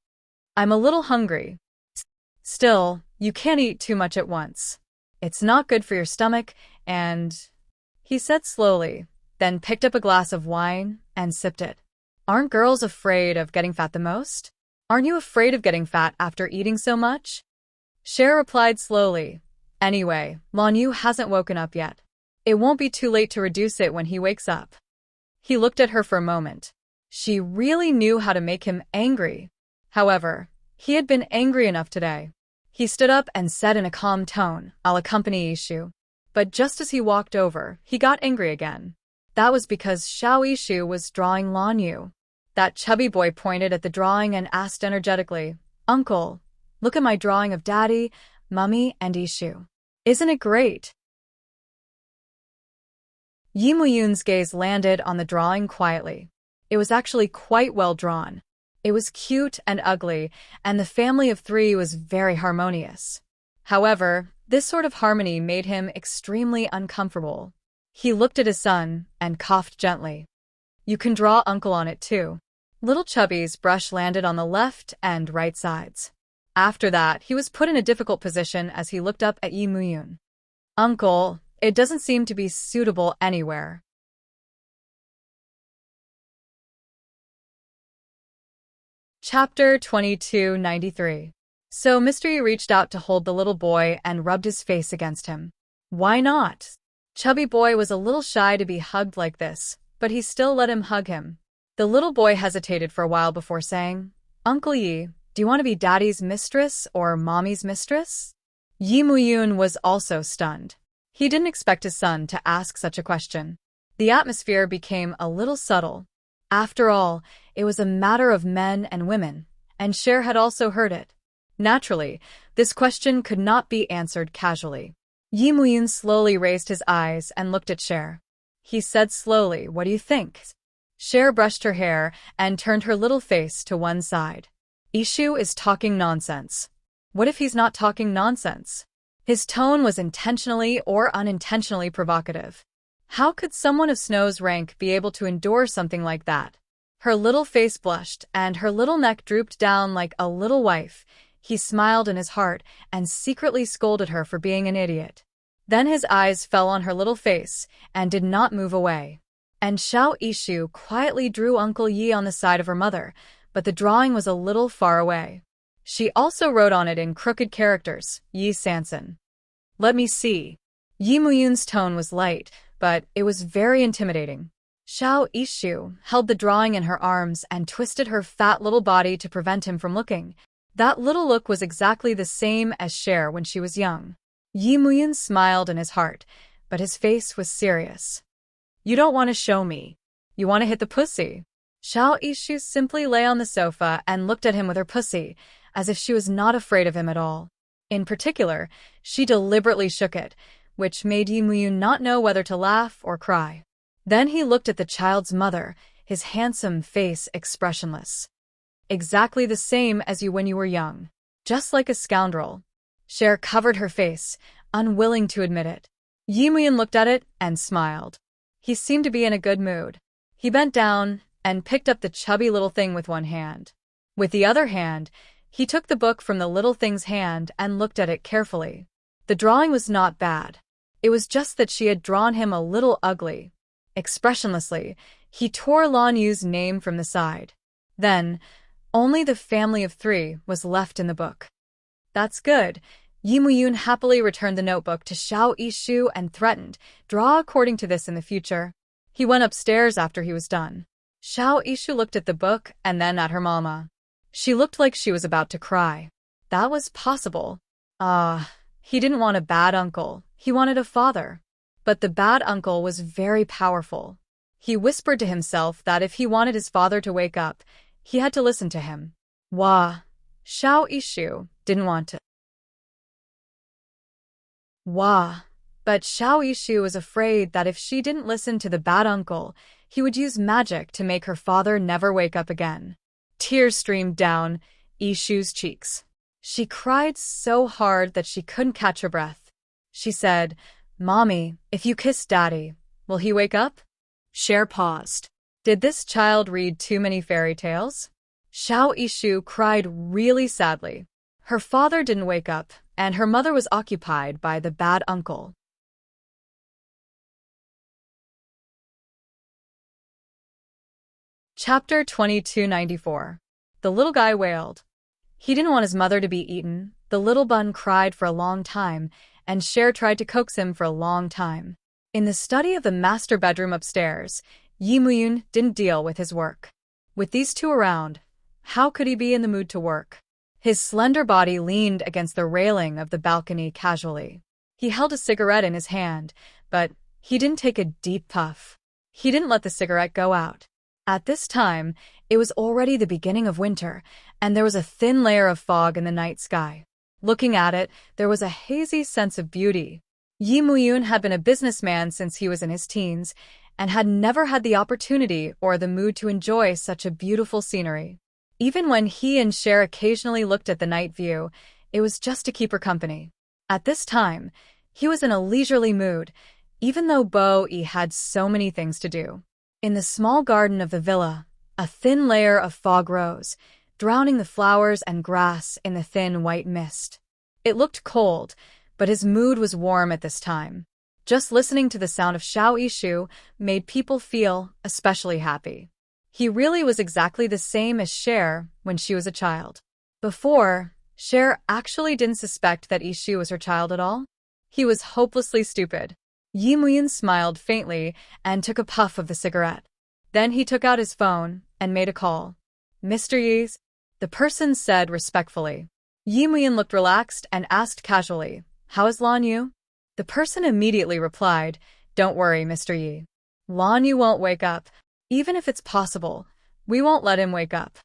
"I'm a little hungry. Still, you can't eat too much at once. It's not good for your stomach, and—" he said slowly, then picked up a glass of wine and sipped it. "Aren't girls afraid of getting fat the most? Aren't you afraid of getting fat after eating so much?" Cher replied slowly, "Anyway, Lan Yu hasn't woken up yet. It won't be too late to reduce it when he wakes up." He looked at her for a moment. She really knew how to make him angry. However, he had been angry enough today. He stood up and said in a calm tone, "I'll accompany Ishu." But just as he walked over, he got angry again. That was because Xiao Ishu was drawing Lan Yu. That chubby boy pointed at the drawing and asked energetically, "Uncle, look at my drawing of Daddy, Mummy, and Ishu. Isn't it great?" Yi Muyun's gaze landed on the drawing quietly. It was actually quite well drawn. It was cute and ugly, and the family of 3 was very harmonious. However, this sort of harmony made him extremely uncomfortable. He looked at his son and coughed gently. "You can draw Uncle on it too." Little Chubby's brush landed on the left and right sides. After that, he was put in a difficult position as he looked up at Yi Muyun. "Uncle, it doesn't seem to be suitable anywhere." Chapter 2293. So Mr. Yi reached out to hold the little boy and rubbed his face against him. Why not? Chubby boy was a little shy to be hugged like this, but he still let him hug him. The little boy hesitated for a while before saying, "Uncle Yi, do you want to be Daddy's mistress or Mommy's mistress?" Yi Muyun was also stunned. He didn't expect his son to ask such a question. The atmosphere became a little subtle. After all, it was a matter of men and women, and Cher had also heard it. Naturally, this question could not be answered casually. Yi Muyun slowly raised his eyes and looked at Cher. He said slowly, "What do you think?" Cher brushed her hair and turned her little face to one side. Ishu is talking nonsense. What if he's not talking nonsense? His tone was intentionally or unintentionally provocative. How could someone of Snow's rank be able to endure something like that? Her little face blushed and her little neck drooped down like a little wife. He smiled in his heart and secretly scolded her for being an idiot. Then his eyes fell on her little face and did not move away. And Xiao Ishu quietly drew Uncle Yi on the side of her mother, but the drawing was a little far away. She also wrote on it in crooked characters, "Yi Sanson." "Let me see." Yi Muyun's tone was light, but it was very intimidating. Xiao Ishu held the drawing in her arms and twisted her fat little body to prevent him from looking. That little look was exactly the same as Cher when she was young. Yi Muyun smiled in his heart, but his face was serious. You don't want to show me. You want to hit the pussy. Xiao Yishu simply lay on the sofa and looked at him with her pussy, as if she was not afraid of him at all. In particular, she deliberately shook it, which made Yi Muyun not know whether to laugh or cry. Then he looked at the child's mother, his handsome face expressionless. Exactly the same as you when you were young. Just like a scoundrel. Cher covered her face, unwilling to admit it. Yi Muyun looked at it and smiled. He seemed to be in a good mood. He bent down and picked up the chubby little thing with one hand. With the other hand, he took the book from the little thing's hand and looked at it carefully. The drawing was not bad. It was just that she had drawn him a little ugly. Expressionlessly, he tore Lan Yu's name from the side. Then, only the family of 3 was left in the book. That's good. Yi Muyun happily returned the notebook to Xiao Yishu and threatened, draw according to this in the future. He went upstairs after he was done. Xiao Yishu looked at the book and then at her mama. She looked like she was about to cry. That was possible. He didn't want a bad uncle. He wanted a father. But the bad uncle was very powerful. He whispered to himself that if he wanted his father to wake up, he had to listen to him. Xiao Yishu didn't want to. But Xiao Yishu was afraid that if she didn't listen to the bad uncle, he would use magic to make her father never wake up again. Tears streamed down Yishu's cheeks. She cried so hard that she couldn't catch her breath. She said, Mommy, if you kiss Daddy, will he wake up? Cher paused. Did this child read too many fairy tales? Xiao Yishu cried really sadly. Her father didn't wake up, and her mother was occupied by the bad uncle. Chapter 2294. The little guy wailed. He didn't want his mother to be eaten. The little bun cried for a long time, and Cher tried to coax him for a long time. In the study of the master bedroom upstairs, Yi Muyun didn't deal with his work. With these 2 around, how could he be in the mood to work? His slender body leaned against the railing of the balcony casually. He held a cigarette in his hand, but he didn't take a deep puff. He didn't let the cigarette go out. At this time, it was already the beginning of winter, and there was a thin layer of fog in the night sky. Looking at it, there was a hazy sense of beauty. Yi Muyun had been a businessman since he was in his teens, and had never had the opportunity or the mood to enjoy such a beautiful scenery. Even when he and Cher occasionally looked at the night view, it was just to keep her company. At this time, he was in a leisurely mood, even though Bo-e had so many things to do. In the small garden of the villa, a thin layer of fog rose, drowning the flowers and grass in the thin white mist. It looked cold, but his mood was warm at this time. Just listening to the sound of Xiao Yishu made people feel especially happy. He really was exactly the same as Cher when she was a child. Before, Cher actually didn't suspect that Yishu was her child at all. He was hopelessly stupid. Yi Muyun smiled faintly and took a puff of the cigarette. Then he took out his phone and made a call. Mr. Yi's? The person said respectfully. Yi Muyun looked relaxed and asked casually, How is Lan Yu? The person immediately replied, Don't worry, Mr. Yi. Lan Yu won't wake up. Even if it's possible, we won't let him wake up.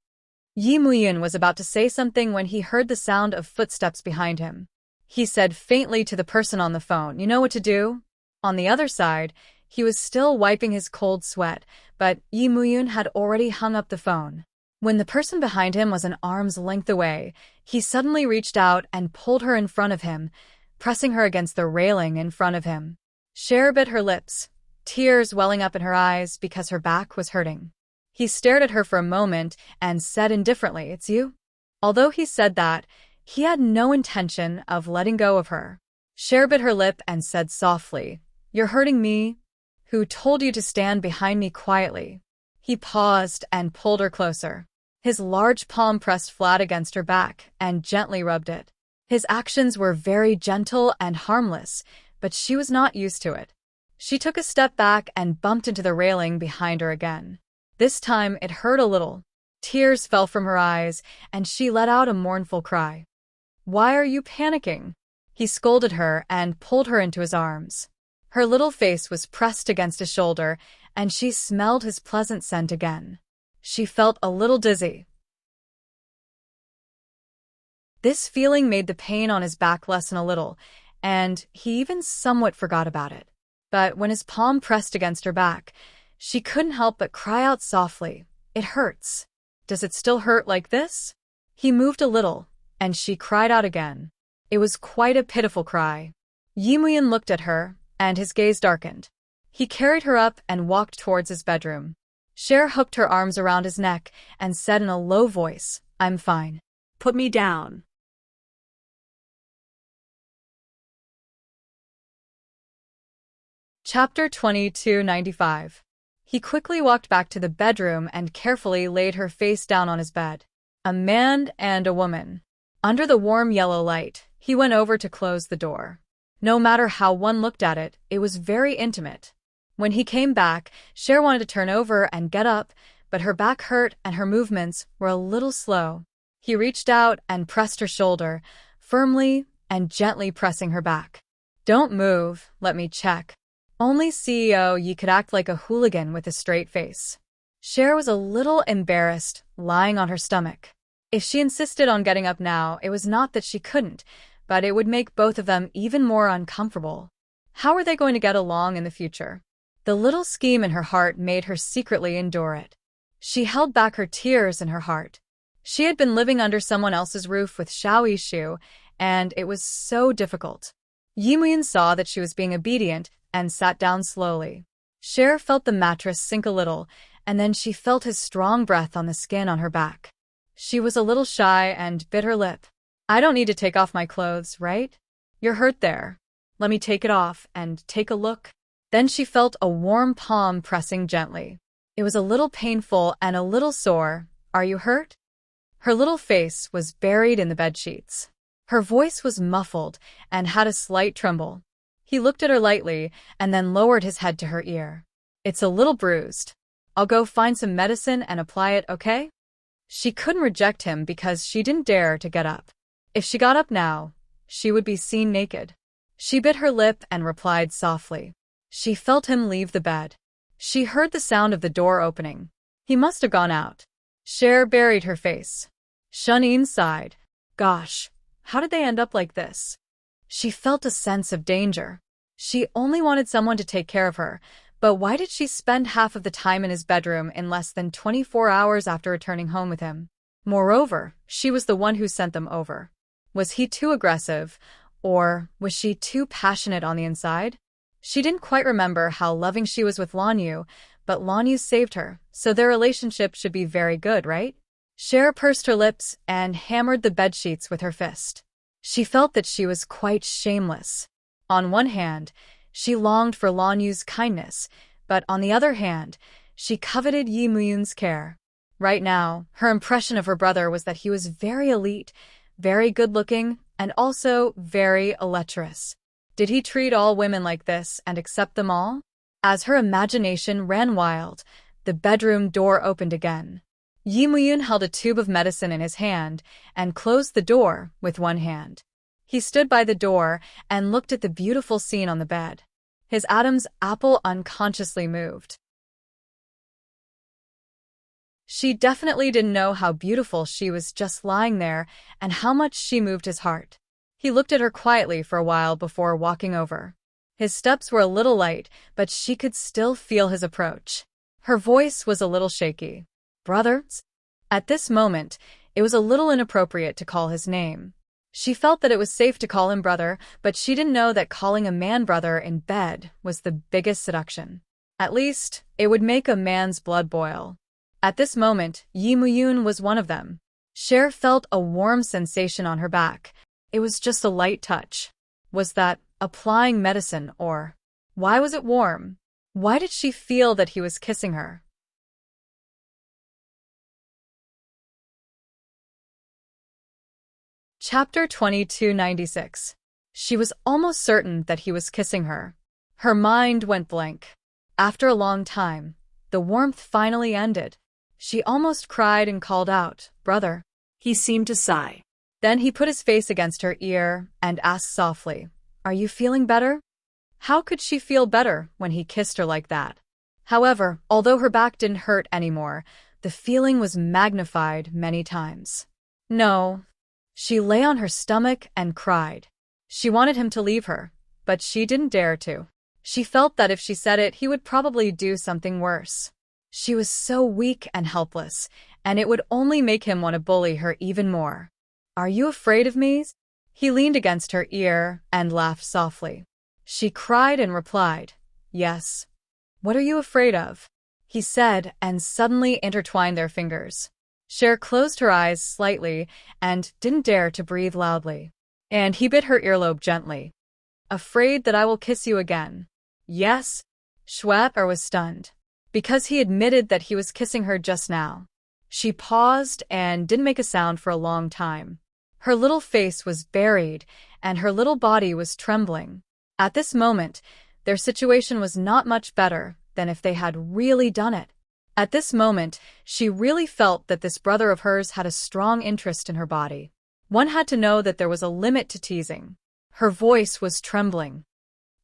Yi Muyun was about to say something when he heard the sound of footsteps behind him. He said faintly to the person on the phone, You know what to do? On the other side, he was still wiping his cold sweat, but Yi Muyun had already hung up the phone. When the person behind him was an arm's length away, he suddenly reached out and pulled her in front of him, pressing her against the railing in front of him. Cher bit her lips, tears welling up in her eyes because her back was hurting. He stared at her for a moment and said indifferently, It's you? Although he said that, he had no intention of letting go of her. Cher bit her lip and said softly, You're hurting me? Who told you to stand behind me quietly? He paused and pulled her closer. His large palm pressed flat against her back and gently rubbed it. His actions were very gentle and harmless, but she was not used to it. She took a step back and bumped into the railing behind her again. This time it hurt a little. Tears fell from her eyes, and she let out a mournful cry. Why are you panicking? He scolded her and pulled her into his arms. Her little face was pressed against his shoulder, and she smelled his pleasant scent again. She felt a little dizzy. This feeling made the pain on his back lessen a little, and he even somewhat forgot about it. But when his palm pressed against her back, she couldn't help but cry out softly, "It hurts." "Does it still hurt like this?" He moved a little, and she cried out again. It was quite a pitiful cry. Yimouyan looked at her, and his gaze darkened. He carried her up and walked towards his bedroom. Cher hooked her arms around his neck and said in a low voice, "I'm fine. Put me down." Chapter 2295. He quickly walked back to the bedroom and carefully laid her face down on his bed. A man and a woman. Under the warm yellow light, he went over to close the door. No matter how one looked at it, it was very intimate. When he came back, Cher wanted to turn over and get up, but her back hurt and her movements were a little slow. He reached out and pressed her shoulder, firmly and gently pressing her back. "Don't move, let me check." Only CEO Yi could act like a hooligan with a straight face. Cher was a little embarrassed, lying on her stomach. If she insisted on getting up now, it was not that she couldn't, but it would make both of them even more uncomfortable. How were they going to get along in the future? The little scheme in her heart made her secretly endure it. She held back her tears in her heart. She had been living under someone else's roof with Xiao Yishu, and it was so difficult. Yimouyan saw that she was being obedient and sat down slowly. Cher felt the mattress sink a little, and then she felt his strong breath on the skin on her back. She was a little shy and bit her lip. "I don't need to take off my clothes, right? You're hurt there. Let me take it off and take a look." Then she felt a warm palm pressing gently. It was a little painful and a little sore. "Are you hurt?" Her little face was buried in the bedsheets. Her voice was muffled and had a slight tremble. He looked at her lightly and then lowered his head to her ear. "It's a little bruised. I'll go find some medicine and apply it, okay?" She couldn't reject him because she didn't dare to get up. If she got up now, she would be seen naked. She bit her lip and replied softly. She felt him leave the bed. She heard the sound of the door opening. He must have gone out. Cher buried her face. Shunyin sighed. Gosh, how did they end up like this? She felt a sense of danger. She only wanted someone to take care of her, but why did she spend half of the time in his bedroom in less than 24 hours after returning home with him? Moreover, she was the one who sent them over. Was he too aggressive, or was she too passionate on the inside? She didn't quite remember how loving she was with Lanyu, but Lanyu saved her, so their relationship should be very good, right? Cher pursed her lips and hammered the bedsheets with her fist. She felt that she was quite shameless. On one hand, she longed for Lanyu's kindness, but on the other hand, she coveted Yimouyan's care. Right now, her impression of her brother was that he was very elite, very good-looking, and also very lecherous. Did he treat all women like this and accept them all? As her imagination ran wild, the bedroom door opened again. Yimouyan held a tube of medicine in his hand and closed the door with one hand. He stood by the door and looked at the beautiful scene on the bed. His Adam's apple unconsciously moved. She definitely didn't know how beautiful she was just lying there and how much she moved his heart. He looked at her quietly for a while before walking over. His steps were a little light, but she could still feel his approach. Her voice was a little shaky. "Brothers?" At this moment, it was a little inappropriate to call his name. She felt that it was safe to call him brother, but she didn't know that calling a man brother in bed was the biggest seduction. At least, it would make a man's blood boil. At this moment, Yimouyan was one of them. Cher felt a warm sensation on her back. It was just a light touch. Was that applying medicine, or why was it warm? Why did she feel that he was kissing her? Chapter 2296. She was almost certain that he was kissing her. Her mind went blank. After a long time, the warmth finally ended. She almost cried and called out, "Brother." He seemed to sigh. Then he put his face against her ear and asked softly, "Are you feeling better?" How could she feel better when he kissed her like that? However, although her back didn't hurt anymore, the feeling was magnified many times. No. She lay on her stomach and cried. She wanted him to leave her, but she didn't dare to. She felt that if she said it, he would probably do something worse. She was so weak and helpless, and it would only make him want to bully her even more. "Are you afraid of me?" He leaned against her ear and laughed softly. She cried and replied, "Yes." "What are you afraid of?" he said, and suddenly intertwined their fingers. Cher closed her eyes slightly and didn't dare to breathe loudly. And he bit her earlobe gently. "Afraid that I will kiss you again?" "Yes." Schwepper was stunned, because he admitted that he was kissing her just now. She paused and didn't make a sound for a long time. Her little face was buried, and her little body was trembling. At this moment, their situation was not much better than if they had really done it. At this moment, she really felt that this brother of hers had a strong interest in her body. One had to know that there was a limit to teasing. Her voice was trembling.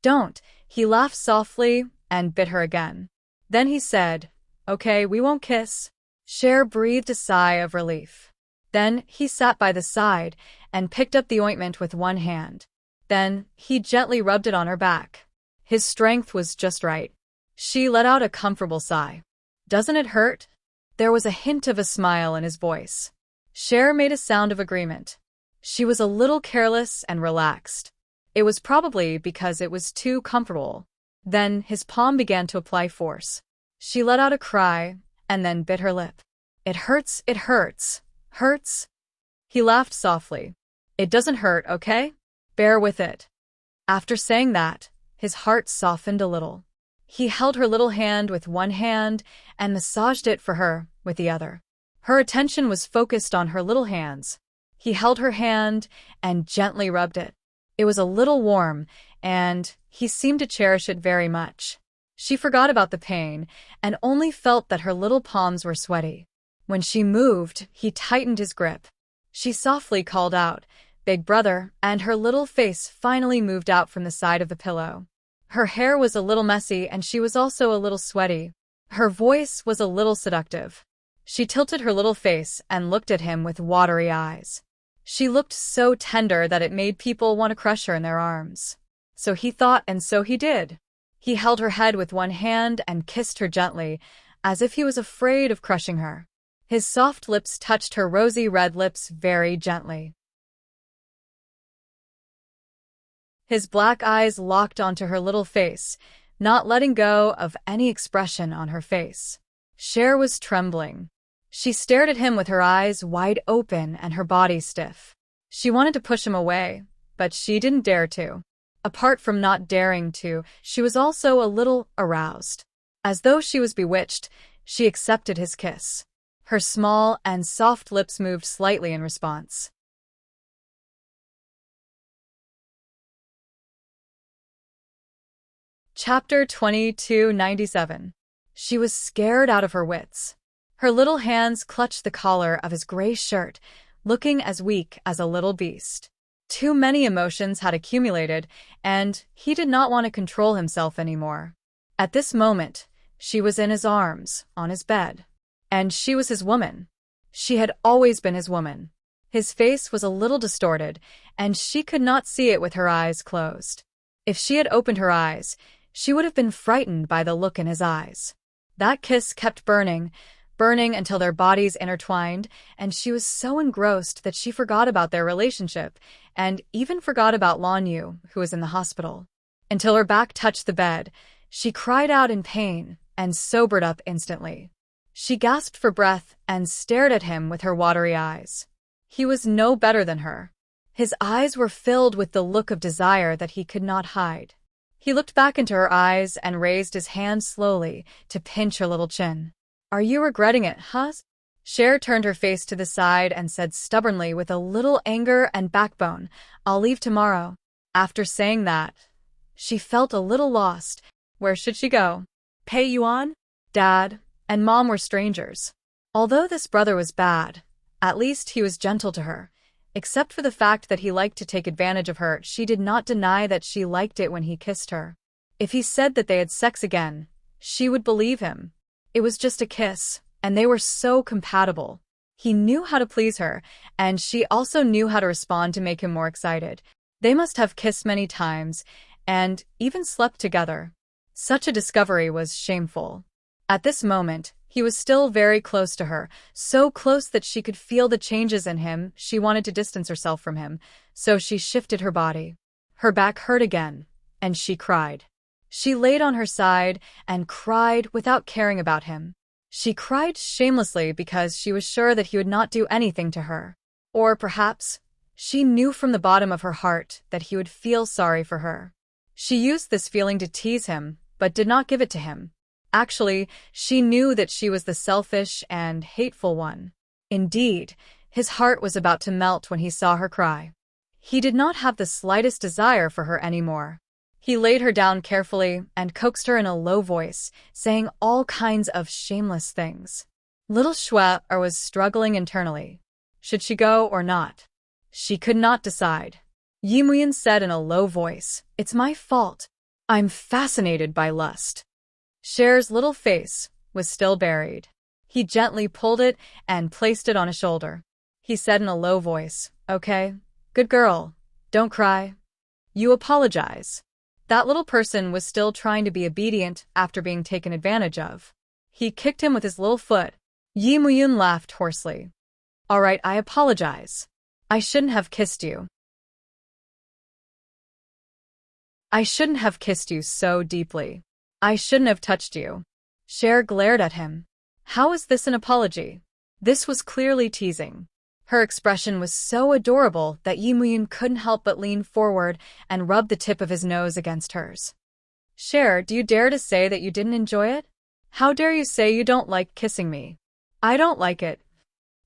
"Don't," he laughed softly and bit her again. Then he said, "Okay, we won't kiss." Cher breathed a sigh of relief. Then he sat by the side and picked up the ointment with one hand. Then he gently rubbed it on her back. His strength was just right. She let out a comfortable sigh. "Doesn't it hurt?" There was a hint of a smile in his voice. Cher made a sound of agreement. She was a little careless and relaxed. It was probably because it was too comfortable. Then his palm began to apply force. She let out a cry and then bit her lip. "It hurts, it hurts. Hurts?" He laughed softly. "It doesn't hurt, okay? Bear with it." After saying that, his heart softened a little. He held her little hand with one hand and massaged it for her with the other. Her attention was focused on her little hands. He held her hand and gently rubbed it. It was a little warm, and he seemed to cherish it very much. She forgot about the pain and only felt that her little palms were sweaty. When she moved, he tightened his grip. She softly called out, "Big brother," and her little face finally moved out from the side of the pillow. Her hair was a little messy and she was also a little sweaty. Her voice was a little seductive. She tilted her little face and looked at him with watery eyes. She looked so tender that it made people want to crush her in their arms. So he thought, and so he did. He held her head with one hand and kissed her gently, as if he was afraid of crushing her. His soft lips touched her rosy red lips very gently. His black eyes locked onto her little face, not letting go of any expression on her face. Cher was trembling. She stared at him with her eyes wide open and her body stiff. She wanted to push him away, but she didn't dare to. Apart from not daring to, she was also a little aroused. As though she was bewitched, she accepted his kiss. Her small and soft lips moved slightly in response. Chapter 2297. She was scared out of her wits. Her little hands clutched the collar of his gray shirt, looking as weak as a little beast. Too many emotions had accumulated, and he did not want to control himself anymore. At this moment, she was in his arms, on his bed. And she was his woman. She had always been his woman. His face was a little distorted, and she could not see it with her eyes closed. If she had opened her eyes, she would have been frightened by the look in his eyes. That kiss kept burning until their bodies intertwined, and she was so engrossed that she forgot about their relationship, and even forgot about Lanyu, who was in the hospital. Until her back touched the bed, she cried out in pain and sobered up instantly. She gasped for breath and stared at him with her watery eyes. He was no better than her. His eyes were filled with the look of desire that he could not hide. He looked back into her eyes and raised his hand slowly to pinch her little chin. "Are you regretting it, huh?" Cher turned her face to the side and said stubbornly with a little anger and backbone, "I'll leave tomorrow." After saying that, she felt a little lost. Where should she go? Pei Yuan? Dad and Mom were strangers. Although this brother was bad, at least he was gentle to her, Except for the fact that he liked to take advantage of her, she did not deny that she liked it when he kissed her. If he said that they had sex again, she would believe him. It was just a kiss, and they were so compatible. He knew how to please her, and she also knew how to respond to make him more excited. They must have kissed many times, and even slept together. Such a discovery was shameful. At this moment, he was still very close to her, so close that she could feel the changes in him. She wanted to distance herself from him, so she shifted her body. Her back hurt again, and she cried. She laid on her side and cried without caring about him. She cried shamelessly because she was sure that he would not do anything to her. Or perhaps, she knew from the bottom of her heart that he would feel sorry for her. She used this feeling to tease him, but did not give it to him. Actually, she knew that she was the selfish and hateful one. Indeed, his heart was about to melt when he saw her cry. He did not have the slightest desire for her anymore. He laid her down carefully and coaxed her in a low voice, saying all kinds of shameless things. Little Shui was struggling internally. Should she go or not? She could not decide. Yimuyan said in a low voice, "It's my fault. I'm fascinated by lust." Cher's little face was still buried. He gently pulled it and placed it on his shoulder. He said in a low voice, "Okay, good girl, don't cry. You apologize." That little person was still trying to be obedient after being taken advantage of. He kicked him with his little foot. Yi Muyun laughed hoarsely. "All right, I apologize. I shouldn't have kissed you. I shouldn't have kissed you so deeply. I shouldn't have touched you." Cher glared at him. How is this an apology? This was clearly teasing. Her expression was so adorable that Yi Muyun couldn't help but lean forward and rub the tip of his nose against hers. "Cher, do you dare to say that you didn't enjoy it? How dare you say you don't like kissing me?" "I don't like it."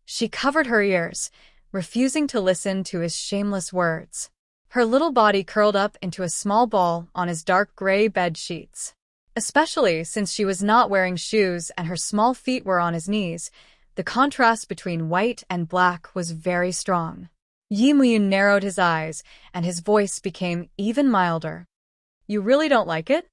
She covered her ears, refusing to listen to his shameless words. Her little body curled up into a small ball on his dark gray bed sheets. Especially since she was not wearing shoes and her small feet were on his knees, the contrast between white and black was very strong. Yi Muyun narrowed his eyes, and his voice became even milder. "You really don't like it?"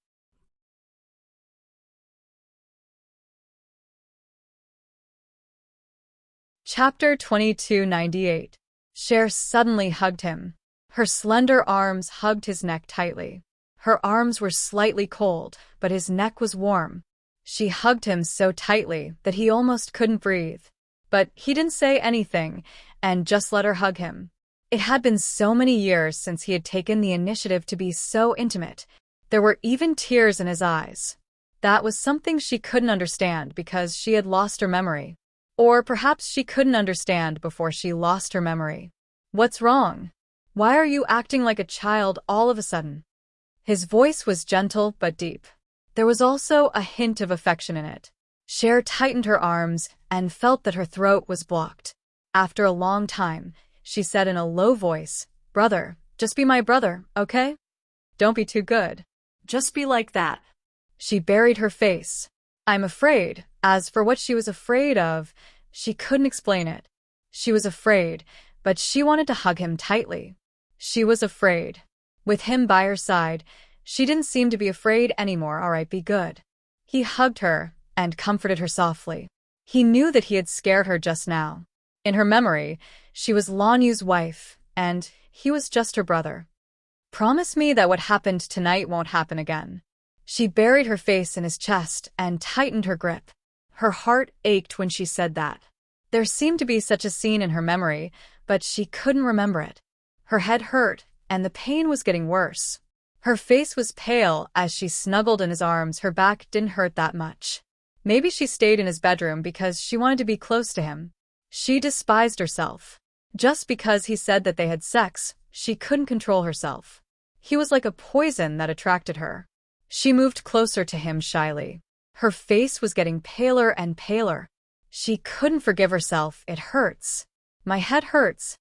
Chapter 2298. Cher suddenly hugged him. Her slender arms hugged his neck tightly. Her arms were slightly cold, but his neck was warm. She hugged him so tightly that he almost couldn't breathe. But he didn't say anything, and just let her hug him. It had been so many years since he had taken the initiative to be so intimate. There were even tears in his eyes. That was something she couldn't understand because she had lost her memory. Or perhaps she couldn't understand before she lost her memory. "What's wrong? Why are you acting like a child all of a sudden?" His voice was gentle but deep. There was also a hint of affection in it. Cher tightened her arms and felt that her throat was blocked. After a long time, she said in a low voice, "Brother, just be my brother, okay? Don't be too good. Just be like that." She buried her face. I'm afraid. As for what she was afraid of, she couldn't explain it. She was afraid, but she wanted to hug him tightly. She was afraid. With him by her side, she didn't seem to be afraid anymore. "All right, be good." He hugged her and comforted her softly. He knew that he had scared her just now. In her memory, she was Lan Yu's wife, and he was just her brother. "Promise me that what happened tonight won't happen again." She buried her face in his chest and tightened her grip. Her heart ached when she said that. There seemed to be such a scene in her memory, but she couldn't remember it. Her head hurt, and the pain was getting worse. Her face was pale as she snuggled in his arms. Her back didn't hurt that much. Maybe she stayed in his bedroom because she wanted to be close to him. She despised herself. Just because he said that they had sex, she couldn't control herself. He was like a poison that attracted her. She moved closer to him shyly. Her face was getting paler and paler. She couldn't forgive herself. "It hurts. My head hurts."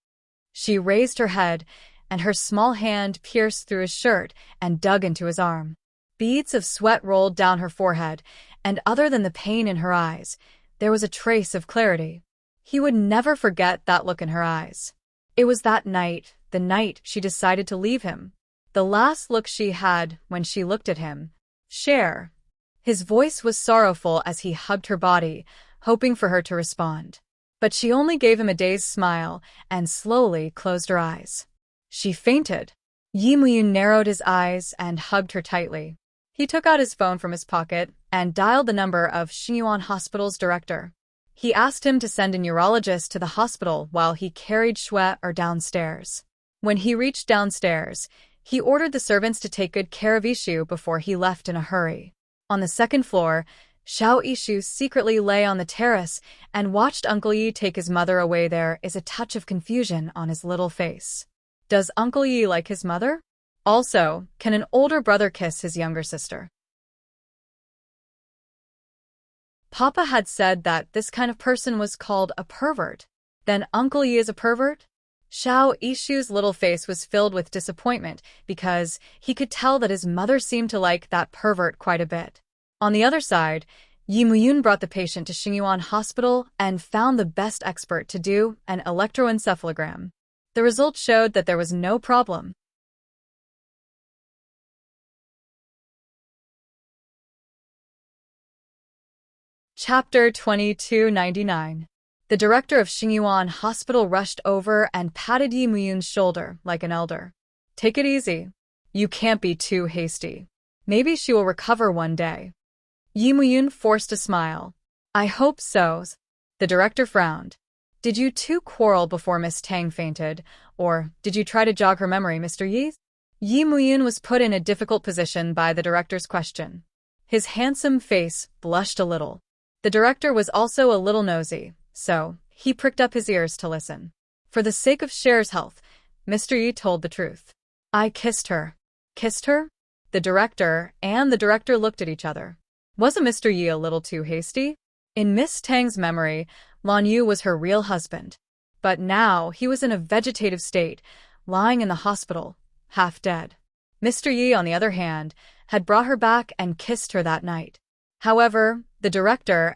She raised her head, and her small hand pierced through his shirt and dug into his arm. Beads of sweat rolled down her forehead, and other than the pain in her eyes, there was a trace of clarity. He would never forget that look in her eyes. It was that night, the night she decided to leave him. The last look she had when she looked at him. Share. His voice was sorrowful as he hugged her body, hoping for her to respond. But she only gave him a dazed smile and slowly closed her eyes. She fainted. Yi Muyun narrowed his eyes and hugged her tightly. He took out his phone from his pocket and dialed the number of Xingyuan Hospital's director. He asked him to send a neurologist to the hospital while he carried Shui downstairs. When he reached downstairs, he ordered the servants to take good care of Ishu before he left in a hurry. On the second floor, Xiao Ishu secretly lay on the terrace and watched Uncle Yi take his mother away. There is a touch of confusion on his little face. Does Uncle Yi like his mother? Also, can an older brother kiss his younger sister? Papa had said that this kind of person was called a pervert. Then Uncle Yi is a pervert? Xiao Ishu's little face was filled with disappointment because he could tell that his mother seemed to like that pervert quite a bit. On the other side, Yi Muyun brought the patient to Xingyuan Hospital and found the best expert to do an electroencephalogram. The results showed that there was no problem. Chapter 2299. The director of Xingyuan Hospital rushed over and patted Yi Muyun's shoulder like an elder. Take it easy. You can't be too hasty. Maybe she will recover one day. Yi Muyun forced a smile. I hope so. The director frowned. Did you two quarrel before Miss Tang fainted, or did you try to jog her memory, Mr. Yi? Yi Muyun was put in a difficult position by the director's question. His handsome face blushed a little. The director was also a little nosy, so he pricked up his ears to listen. For the sake of Cher's health, Mr. Yi told the truth. I kissed her. Kissed her? The director and the director looked at each other. Wasn't Mr. Yi a little too hasty? In Miss Tang's memory, Lan Yu was her real husband. But now he was in a vegetative state, lying in the hospital, half dead. Mr. Yi, on the other hand, had brought her back and kissed her that night. However, the director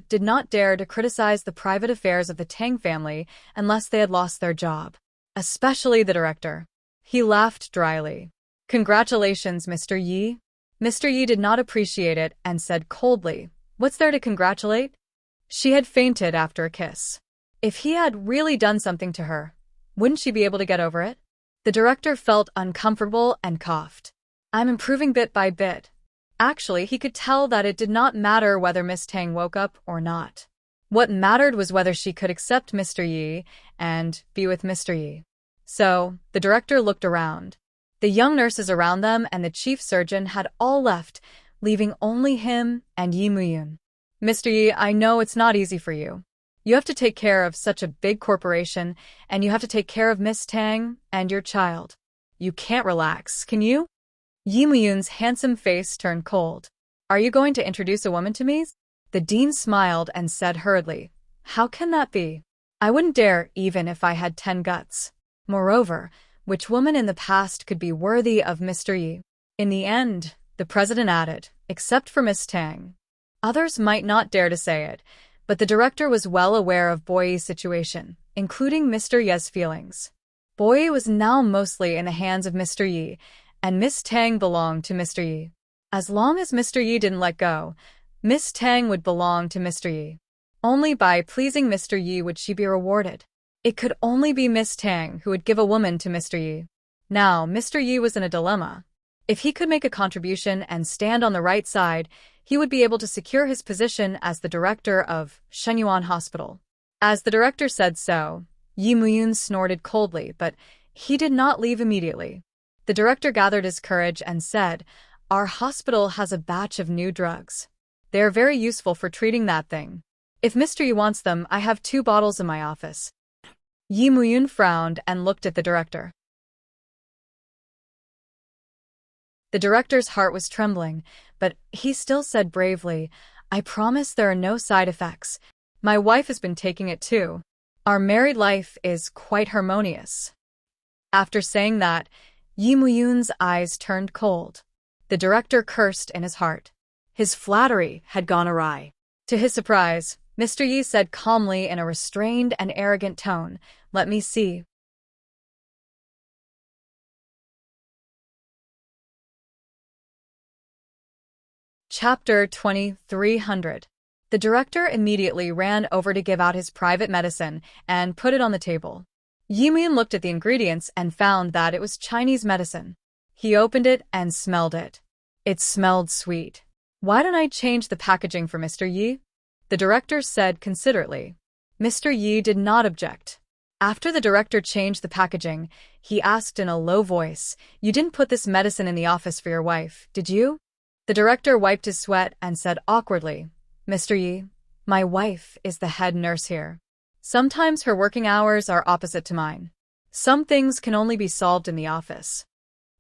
did not dare to criticize the private affairs of the Tang family unless they had lost their job. Especially the director. He laughed dryly. Congratulations, Mr. Yi. Mr. Yi did not appreciate it and said coldly, What's there to congratulate? She had fainted after a kiss. If he had really done something to her, wouldn't she be able to get over it? The director felt uncomfortable and coughed. I'm improving bit by bit. Actually, he could tell that it did not matter whether Miss Tang woke up or not. What mattered was whether she could accept Mr. Yi and be with Mr. Yi. So, the director looked around. The young nurses around them and the chief surgeon had all left, leaving only him and Yi Muyun. Mr. Yi, I know it's not easy for you. You have to take care of such a big corporation, and you have to take care of Miss Tang and your child. You can't relax, can you? Yi Muyun's handsome face turned cold. Are you going to introduce a woman to me? The dean smiled and said hurriedly, How can that be? I wouldn't dare even if I had 10 guts. Moreover, which woman in the past could be worthy of Mr. Yi? In the end, the president added, except for Miss Tang. Others might not dare to say it, but the director was well aware of Boyi's situation, including Mr. Ye's feelings. Boyi was now mostly in the hands of Mr. Yi, and Miss Tang belonged to Mr. Yi. As long as Mr. Yi didn't let go, Miss Tang would belong to Mr. Yi. Only by pleasing Mr. Yi would she be rewarded. It could only be Miss Tang who would give a woman to Mr. Yi. Now, Mr. Yi was in a dilemma. If he could make a contribution and stand on the right side, he would be able to secure his position as the director of Shenyuan Hospital. As the director said so, Yi Muyun snorted coldly, but he did not leave immediately. The director gathered his courage and said, Our hospital has a batch of new drugs. They are very useful for treating that thing. If Mr. Yi wants them, I have 2 bottles in my office. Yi Muyun frowned and looked at the director. The director's heart was trembling, but he still said bravely, I promise there are no side effects. My wife has been taking it too. Our married life is quite harmonious. After saying that, Yi Muyun's eyes turned cold. The director cursed in his heart. His flattery had gone awry. To his surprise, Mr. Yi said calmly in a restrained and arrogant tone. Let me see. Chapter 2300. The director immediately ran over to give out his private medicine and put it on the table. Yimin looked at the ingredients and found that it was Chinese medicine. He opened it and smelled it. It smelled sweet. Why don't I change the packaging for Mr. Yi? The director said considerately. Mr. Yi did not object. After the director changed the packaging, he asked in a low voice, "You didn't put this medicine in the office for your wife, did you?" The director wiped his sweat and said awkwardly, "Mr. Yi, my wife is the head nurse here. Sometimes her working hours are opposite to mine. Some things can only be solved in the office."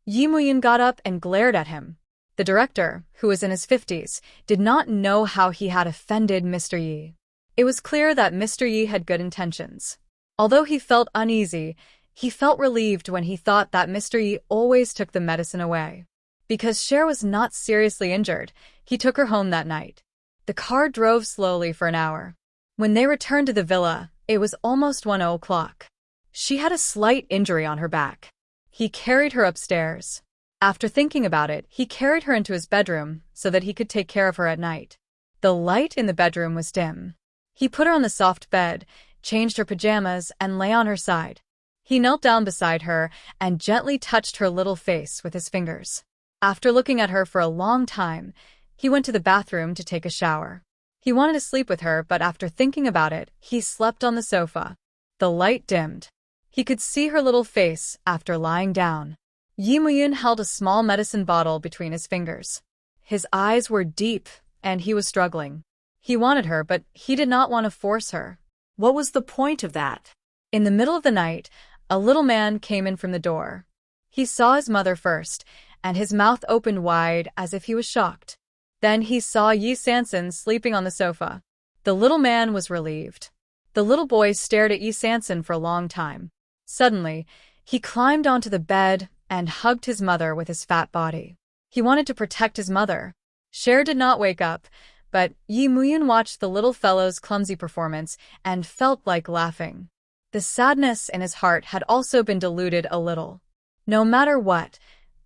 Yi Muyin got up and glared at him. The director, who was in his 50s, did not know how he had offended Mr. Yi. It was clear that Mr. Yi had good intentions. Although he felt uneasy, he felt relieved when he thought that Mr. Yi always took the medicine away. Because Cher was not seriously injured, he took her home that night. The car drove slowly for an hour. When they returned to the villa, it was almost 1 o'clock. She had a slight injury on her back. He carried her upstairs. After thinking about it, he carried her into his bedroom so that he could take care of her at night. The light in the bedroom was dim. He put her on the soft bed, changed her pajamas, and lay on her side. He knelt down beside her and gently touched her little face with his fingers. After looking at her for a long time, he went to the bathroom to take a shower. He wanted to sleep with her, but after thinking about it, he slept on the sofa. The light dimmed. He could see her little face after lying down. Yi Muyun held a small medicine bottle between his fingers. His eyes were deep, and he was struggling. He wanted her, but he did not want to force her. What was the point of that? In the middle of the night, a little man came in from the door. He saw his mother first, and his mouth opened wide as if he was shocked. Then he saw Yi Sanson sleeping on the sofa. The little man was relieved. The little boy stared at Yi Sanson for a long time. Suddenly, he climbed onto the bed and hugged his mother with his fat body. He wanted to protect his mother. Cher did not wake up, but Yi Muyun watched the little fellow's clumsy performance and felt like laughing. The sadness in his heart had also been diluted a little. No matter what,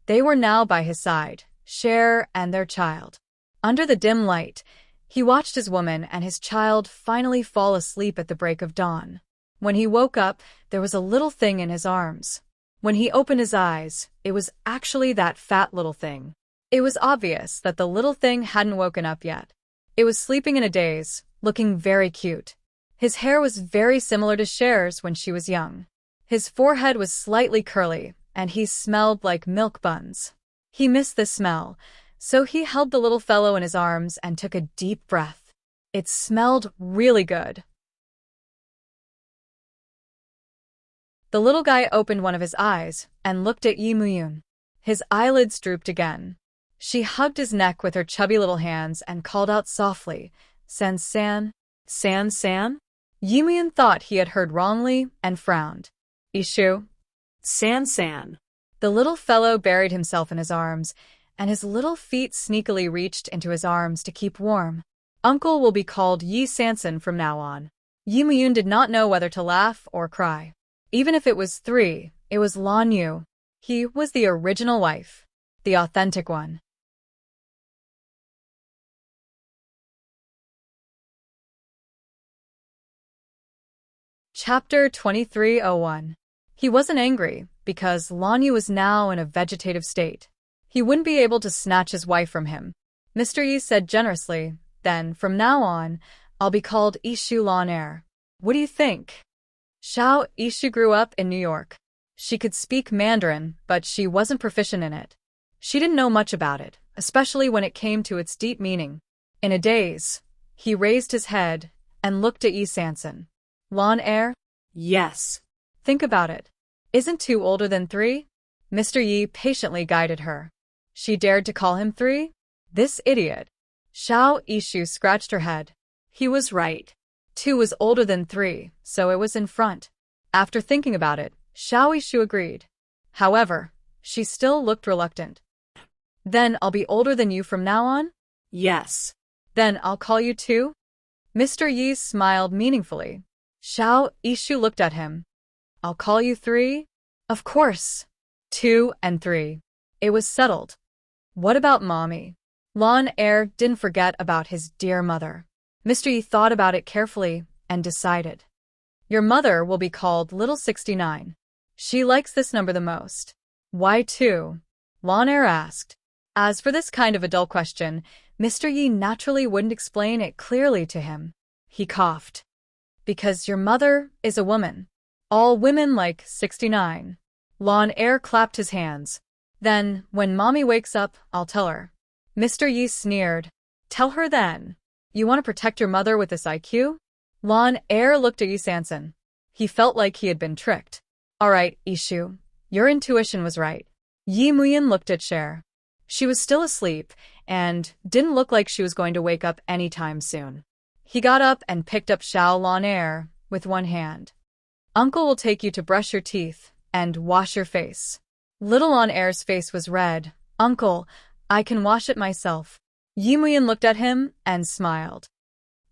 they were now by his side, Cher and their child. Under the dim light, he watched his woman and his child finally fall asleep at the break of dawn. When he woke up, there was a little thing in his arms. When he opened his eyes, it was actually that fat little thing. It was obvious that the little thing hadn't woken up yet. It was sleeping in a daze, looking very cute. His hair was very similar to Cher's when she was young. His forehead was slightly curly, and he smelled like milk buns. He missed the smell, so he held the little fellow in his arms and took a deep breath. It smelled really good. The little guy opened one of his eyes and looked at Yi Muyun. His eyelids drooped again. She hugged his neck with her chubby little hands and called out softly, "San-san." "San-san?" Yi Muyun thought he had heard wrongly and frowned. "Ishu." San-san. The little fellow buried himself in his arms, and his little feet sneakily reached into his arms to keep warm. Uncle will be called Yi Sanson from now on. Yi Muyun did not know whether to laugh or cry. Even if it was 3, it was Lan Yu. He was the original wife, the authentic one. Chapter 2301. He wasn't angry, because Lan Yu was now in a vegetative state. He wouldn't be able to snatch his wife from him. Mr. Yi said generously, "Then, from now on, I'll be called Ishu Lan Air. What do you think?" Xiao Ishu grew up in New York. She could speak Mandarin, but she wasn't proficient in it. She didn't know much about it, especially when it came to its deep meaning. In a daze, he raised his head and looked at Yi Sanson. "Lan Air?" "Yes." "Think about it. Isn't 2 older than 3? Mr. Yi patiently guided her. She dared to call him 3? This idiot. Xiao Ishu scratched her head. He was right. 2 was older than 3, so it was in front. After thinking about it, Xiao Ishu agreed. However, she still looked reluctant. "Then I'll be older than you from now on?" "Yes." "Then I'll call you 2? Mr. Yi smiled meaningfully. Xiao Ishu looked at him. I'll call you 3? Of course. 2 and 3. It was settled. What about Mommy? Lon Air didn't forget about his dear mother. Mr. Yi thought about it carefully and decided. Your mother will be called Little 69. She likes this number the most. Why 2? Lon Air asked. As for this kind of adult question, Mr. Yi naturally wouldn't explain it clearly to him. He coughed. Because your mother is a woman. All women like 69. Lon Air clapped his hands. Then, when Mommy wakes up, I'll tell her. Mr. Yi sneered. Tell her then. You want to protect your mother with this IQ? Lon Air looked at Yi Sansan. He felt like he had been tricked. Alright, Ishu. Your intuition was right. Yi Muyin looked at Cher. She was still asleep, and didn't look like she was going to wake up anytime soon. He got up and picked up Xiao Lon Air with one hand. Uncle will take you to brush your teeth and wash your face. Little Lon Air's face was red. Uncle, I can wash it myself. Yi Muyin looked at him and smiled.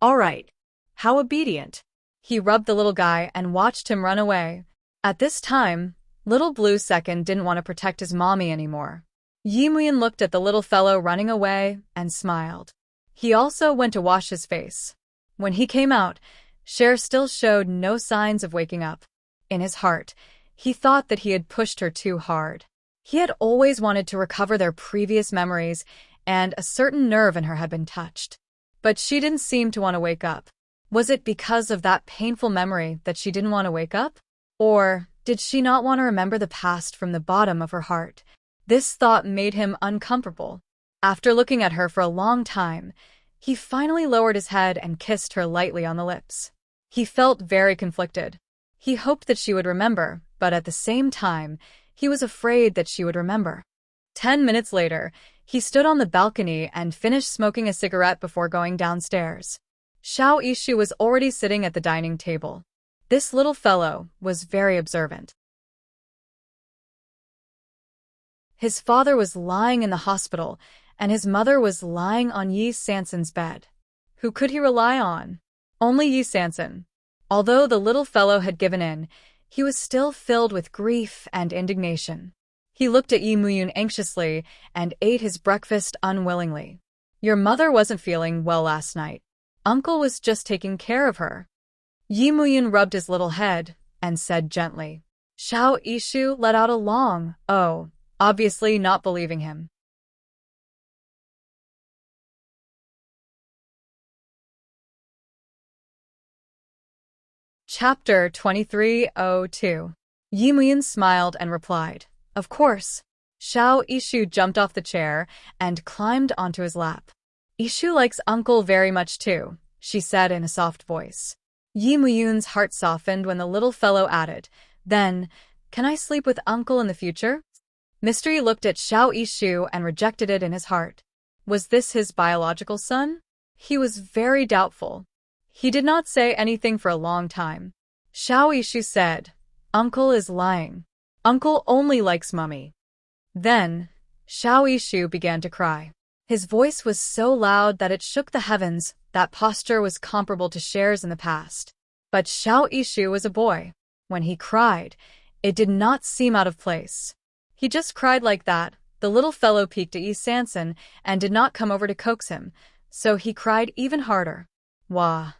All right. How obedient. He rubbed the little guy and watched him run away. At this time, little Blue Second didn't want to protect his mommy anymore. Yi Muyin looked at the little fellow running away and smiled. He also went to wash his face. When he came out, Cher still showed no signs of waking up. In his heart, he thought that he had pushed her too hard. He had always wanted to recover their previous memories, and a certain nerve in her had been touched. But she didn't seem to want to wake up. Was it because of that painful memory that she didn't want to wake up? Or did she not want to remember the past from the bottom of her heart? This thought made him uncomfortable. After looking at her for a long time, he finally lowered his head and kissed her lightly on the lips. He felt very conflicted. He hoped that she would remember, but at the same time, he was afraid that she would remember. 10 minutes later, he stood on the balcony and finished smoking a cigarette before going downstairs. Xiao Ishu was already sitting at the dining table. This little fellow was very observant. His father was lying in the hospital, and his mother was lying on Yi Sansan's bed. Who could he rely on? Only Yi Sansan. Although the little fellow had given in, he was still filled with grief and indignation. He looked at Yi Muyin anxiously and ate his breakfast unwillingly. Your mother wasn't feeling well last night. Uncle was just taking care of her. Yi Muyin rubbed his little head and said gently. Xiao Ishu let out a long "oh," obviously not believing him. Chapter 2302. Yi Muyin smiled and replied, Of course. Xiao Ishu jumped off the chair and climbed onto his lap. Ishu likes Uncle very much too, she said in a soft voice. Yi Muyin's heart softened when the little fellow added, Then, can I sleep with Uncle in the future? Mr. Yi looked at Xiao Ishu and rejected it in his heart. Was this his biological son? He was very doubtful. He did not say anything for a long time. Xiao Ishu said, Uncle is lying. Uncle only likes Mummy. Then, Xiao Ishu began to cry. His voice was so loud that it shook the heavens. That posture was comparable to Cher's in the past. But Xiao Ishu was a boy. When he cried, it did not seem out of place. He just cried like that. The little fellow peeked at Yi Sansan and did not come over to coax him, so he cried even harder. Wah.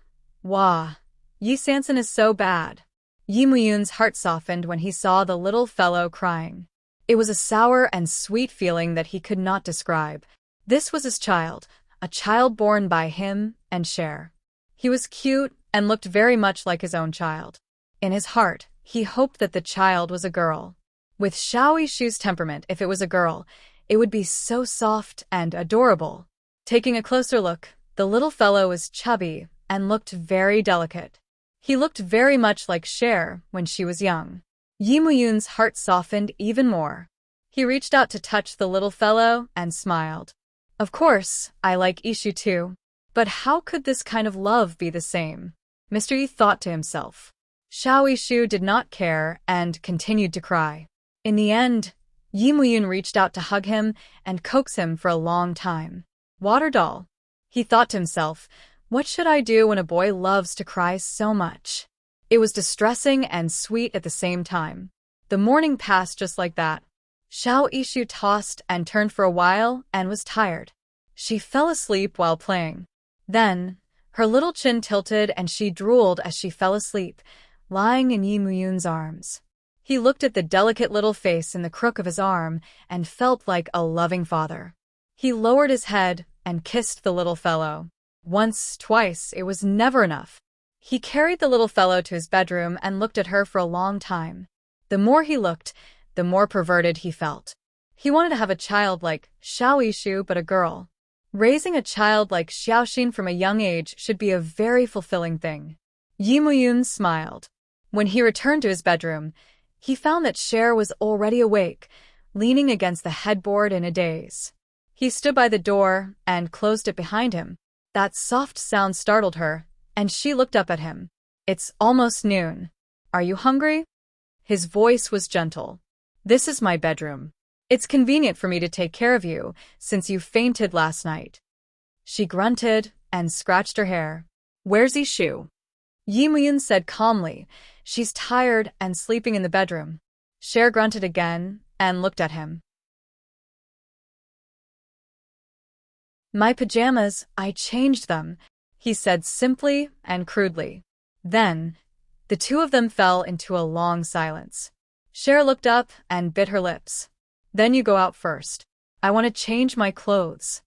Wah. Yi Sansan is so bad. Yi Muyin's heart softened when he saw the little fellow crying. It was a sour and sweet feeling that he could not describe. This was his child, a child born by him and Cher. He was cute and looked very much like his own child. In his heart, he hoped that the child was a girl. With Xiao Ishu's temperament, if it was a girl, it would be so soft and adorable. Taking a closer look, the little fellow was chubby and looked very delicate. He looked very much like Cher when she was young. Yi Muyin's heart softened even more. He reached out to touch the little fellow and smiled. Of course, I like Ishu too. But how could this kind of love be the same? Mr. Yi thought to himself. Xiao Ishu did not care and continued to cry. In the end, Yi Muyin reached out to hug him and coax him for a long time. Water doll. He thought to himself, What should I do when a boy loves to cry so much? It was distressing and sweet at the same time. The morning passed just like that. Xiao Ishu tossed and turned for a while and was tired. She fell asleep while playing. Then, her little chin tilted and she drooled as she fell asleep, lying in Yi Muyun's arms. He looked at the delicate little face in the crook of his arm and felt like a loving father. He lowered his head and kissed the little fellow. Once, twice, it was never enough. He carried the little fellow to his bedroom and looked at her for a long time. The more he looked, the more perverted he felt. He wanted to have a child like Xiao Ishu, but a girl. Raising a child like Xiaoxin from a young age should be a very fulfilling thing. Yi Muyun smiled. When he returned to his bedroom, he found that Cher was already awake, leaning against the headboard in a daze. He stood by the door and closed it behind him. That soft sound startled her, and she looked up at him. It's almost noon. Are you hungry? His voice was gentle. This is my bedroom. It's convenient for me to take care of you, since you fainted last night. She grunted and scratched her hair. Where's Ishu? Yi Muyun said calmly. She's tired and sleeping in the bedroom. Cher grunted again and looked at him. My pajamas, I changed them, he said simply and crudely. Then, the two of them fell into a long silence. Cher looked up and bit her lips. Then you go out first. I want to change my clothes.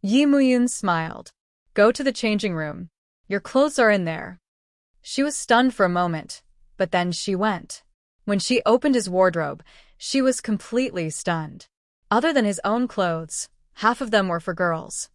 Yi Muyun smiled. Go to the changing room. Your clothes are in there. She was stunned for a moment, but then she went. When she opened his wardrobe, she was completely stunned. Other than his own clothes, half of them were for girls.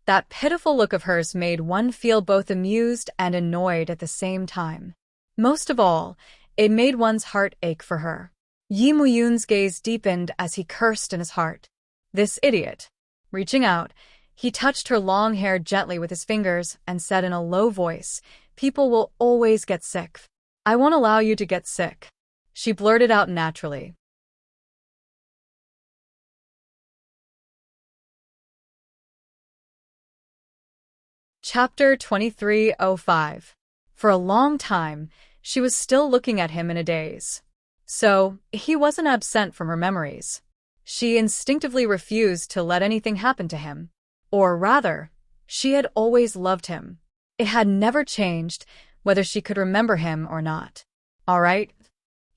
That pitiful look of hers made one feel both amused and annoyed at the same time. Most of all, it made one's heart ache for her. Yi Muyun's gaze deepened as he cursed in his heart. This idiot. Reaching out, he touched her long hair gently with his fingers and said in a low voice, People will always get sick. I won't allow you to get sick. She blurted out naturally. Chapter 23:05. For a long time, she was still looking at him in a daze. So, he wasn't absent from her memories. She instinctively refused to let anything happen to him. Or rather, she had always loved him. It had never changed, whether she could remember him or not. All right,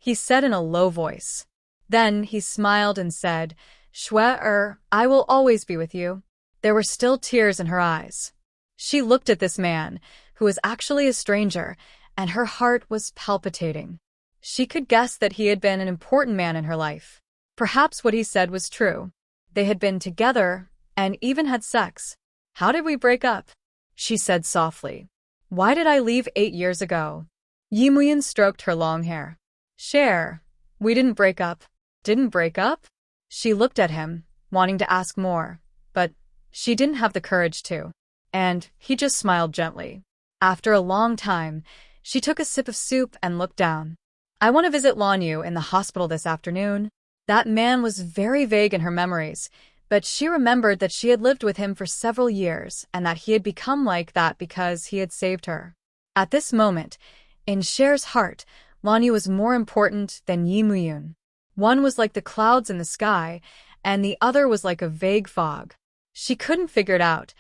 he said in a low voice. Then he smiled and said, Shue, I will always be with you. There were still tears in her eyes. She looked at this man, who was actually a stranger, and her heart was palpitating. She could guess that he had been an important man in her life. Perhaps what he said was true. They had been together, and even had sex. How did we break up? She said softly. Why did I leave 8 years ago? Yi Muyun stroked her long hair. Cher, we didn't break up. Didn't break up? She looked at him, wanting to ask more, but she didn't have the courage to. And he just smiled gently. After a long time, she took a sip of soup and looked down. I want to visit Lanyu in the hospital this afternoon. That man was very vague in her memories, but she remembered that she had lived with him for several years and that he had become like that because he had saved her. At this moment, in Cher's heart, Lanyu was more important than Yi Muyun. One was like the clouds in the sky, and the other was like a vague fog. She couldn't figure it out,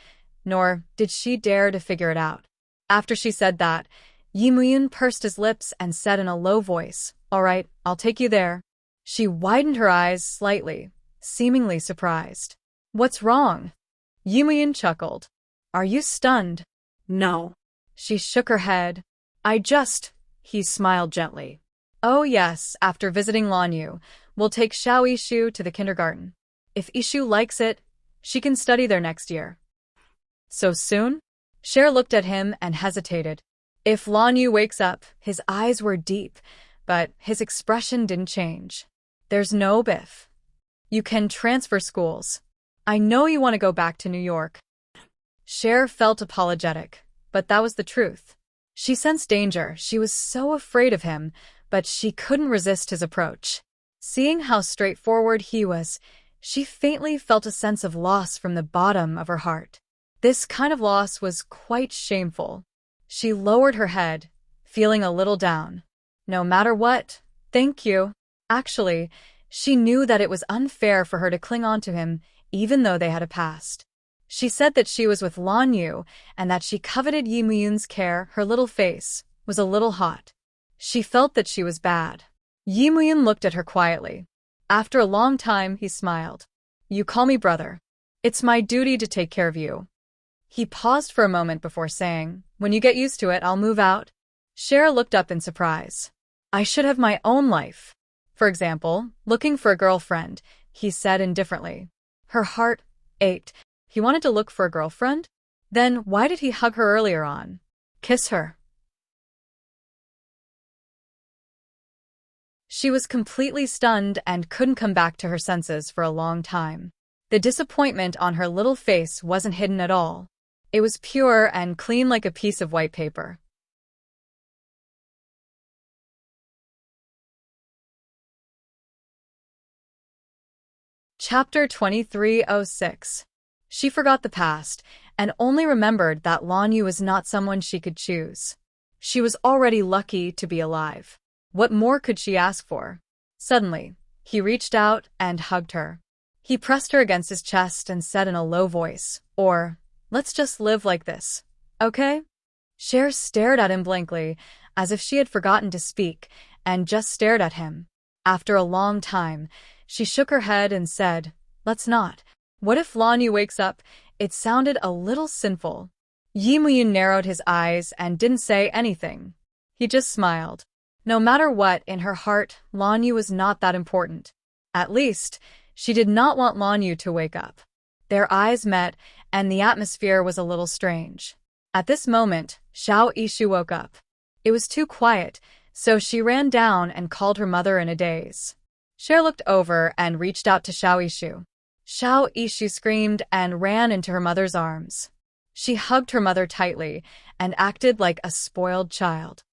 nor did she dare to figure it out. After she said that, Yi Muyun pursed his lips and said in a low voice, All right, I'll take you there. She widened her eyes slightly, seemingly surprised. What's wrong? Yi Muyun chuckled. Are you stunned? No. She shook her head. He smiled gently. Oh yes, after visiting Lanyu, we'll take Xiao Yishu to the kindergarten. If Yishu likes it, she can study there next year. So soon? Cher looked at him and hesitated. If Lan Yu wakes up, his eyes were deep, but his expression didn't change. There's no biff. You can transfer schools. I know you want to go back to New York. Cher felt apologetic, but that was the truth. She sensed danger. She was so afraid of him, but she couldn't resist his approach. Seeing how straightforward he was, she faintly felt a sense of loss from the bottom of her heart. This kind of loss was quite shameful. She lowered her head, feeling a little down. No matter what, thank you. Actually, she knew that it was unfair for her to cling on to him, even though they had a past. She said that she was with Lan Yu and that she coveted Yi Muyun's care. Her little face was a little hot. She felt that she was bad. Yi Muyun looked at her quietly. After a long time, he smiled. You call me brother. It's my duty to take care of you. He paused for a moment before saying, when you get used to it, I'll move out. Cher looked up in surprise. I should have my own life. For example, looking for a girlfriend, he said indifferently. Her heart ached. He wanted to look for a girlfriend? Then why did he hug her earlier on? Kiss her. She was completely stunned and couldn't come back to her senses for a long time. The disappointment on her little face wasn't hidden at all. It was pure and clean like a piece of white paper. Chapter 2306. She forgot the past and only remembered that Lan Yu was not someone she could choose. She was already lucky to be alive. What more could she ask for? Suddenly, he reached out and hugged her. He pressed her against his chest and said in a low voice, let's just live like this, okay? Cher stared at him blankly, as if she had forgotten to speak, and just stared at him. After a long time, she shook her head and said, let's not. What if Lan Yu wakes up? It sounded a little sinful. Yi Muyun narrowed his eyes and didn't say anything. He just smiled. No matter what, in her heart, Lan Yu was not that important. At least, she did not want Lan Yu to wake up. Their eyes met, and the atmosphere was a little strange. At this moment, Xiao Yishu woke up. It was too quiet, so she ran down and called her mother in a daze. Cher looked over and reached out to Xiao Yishu. Xiao Yishu screamed and ran into her mother's arms. She hugged her mother tightly and acted like a spoiled child.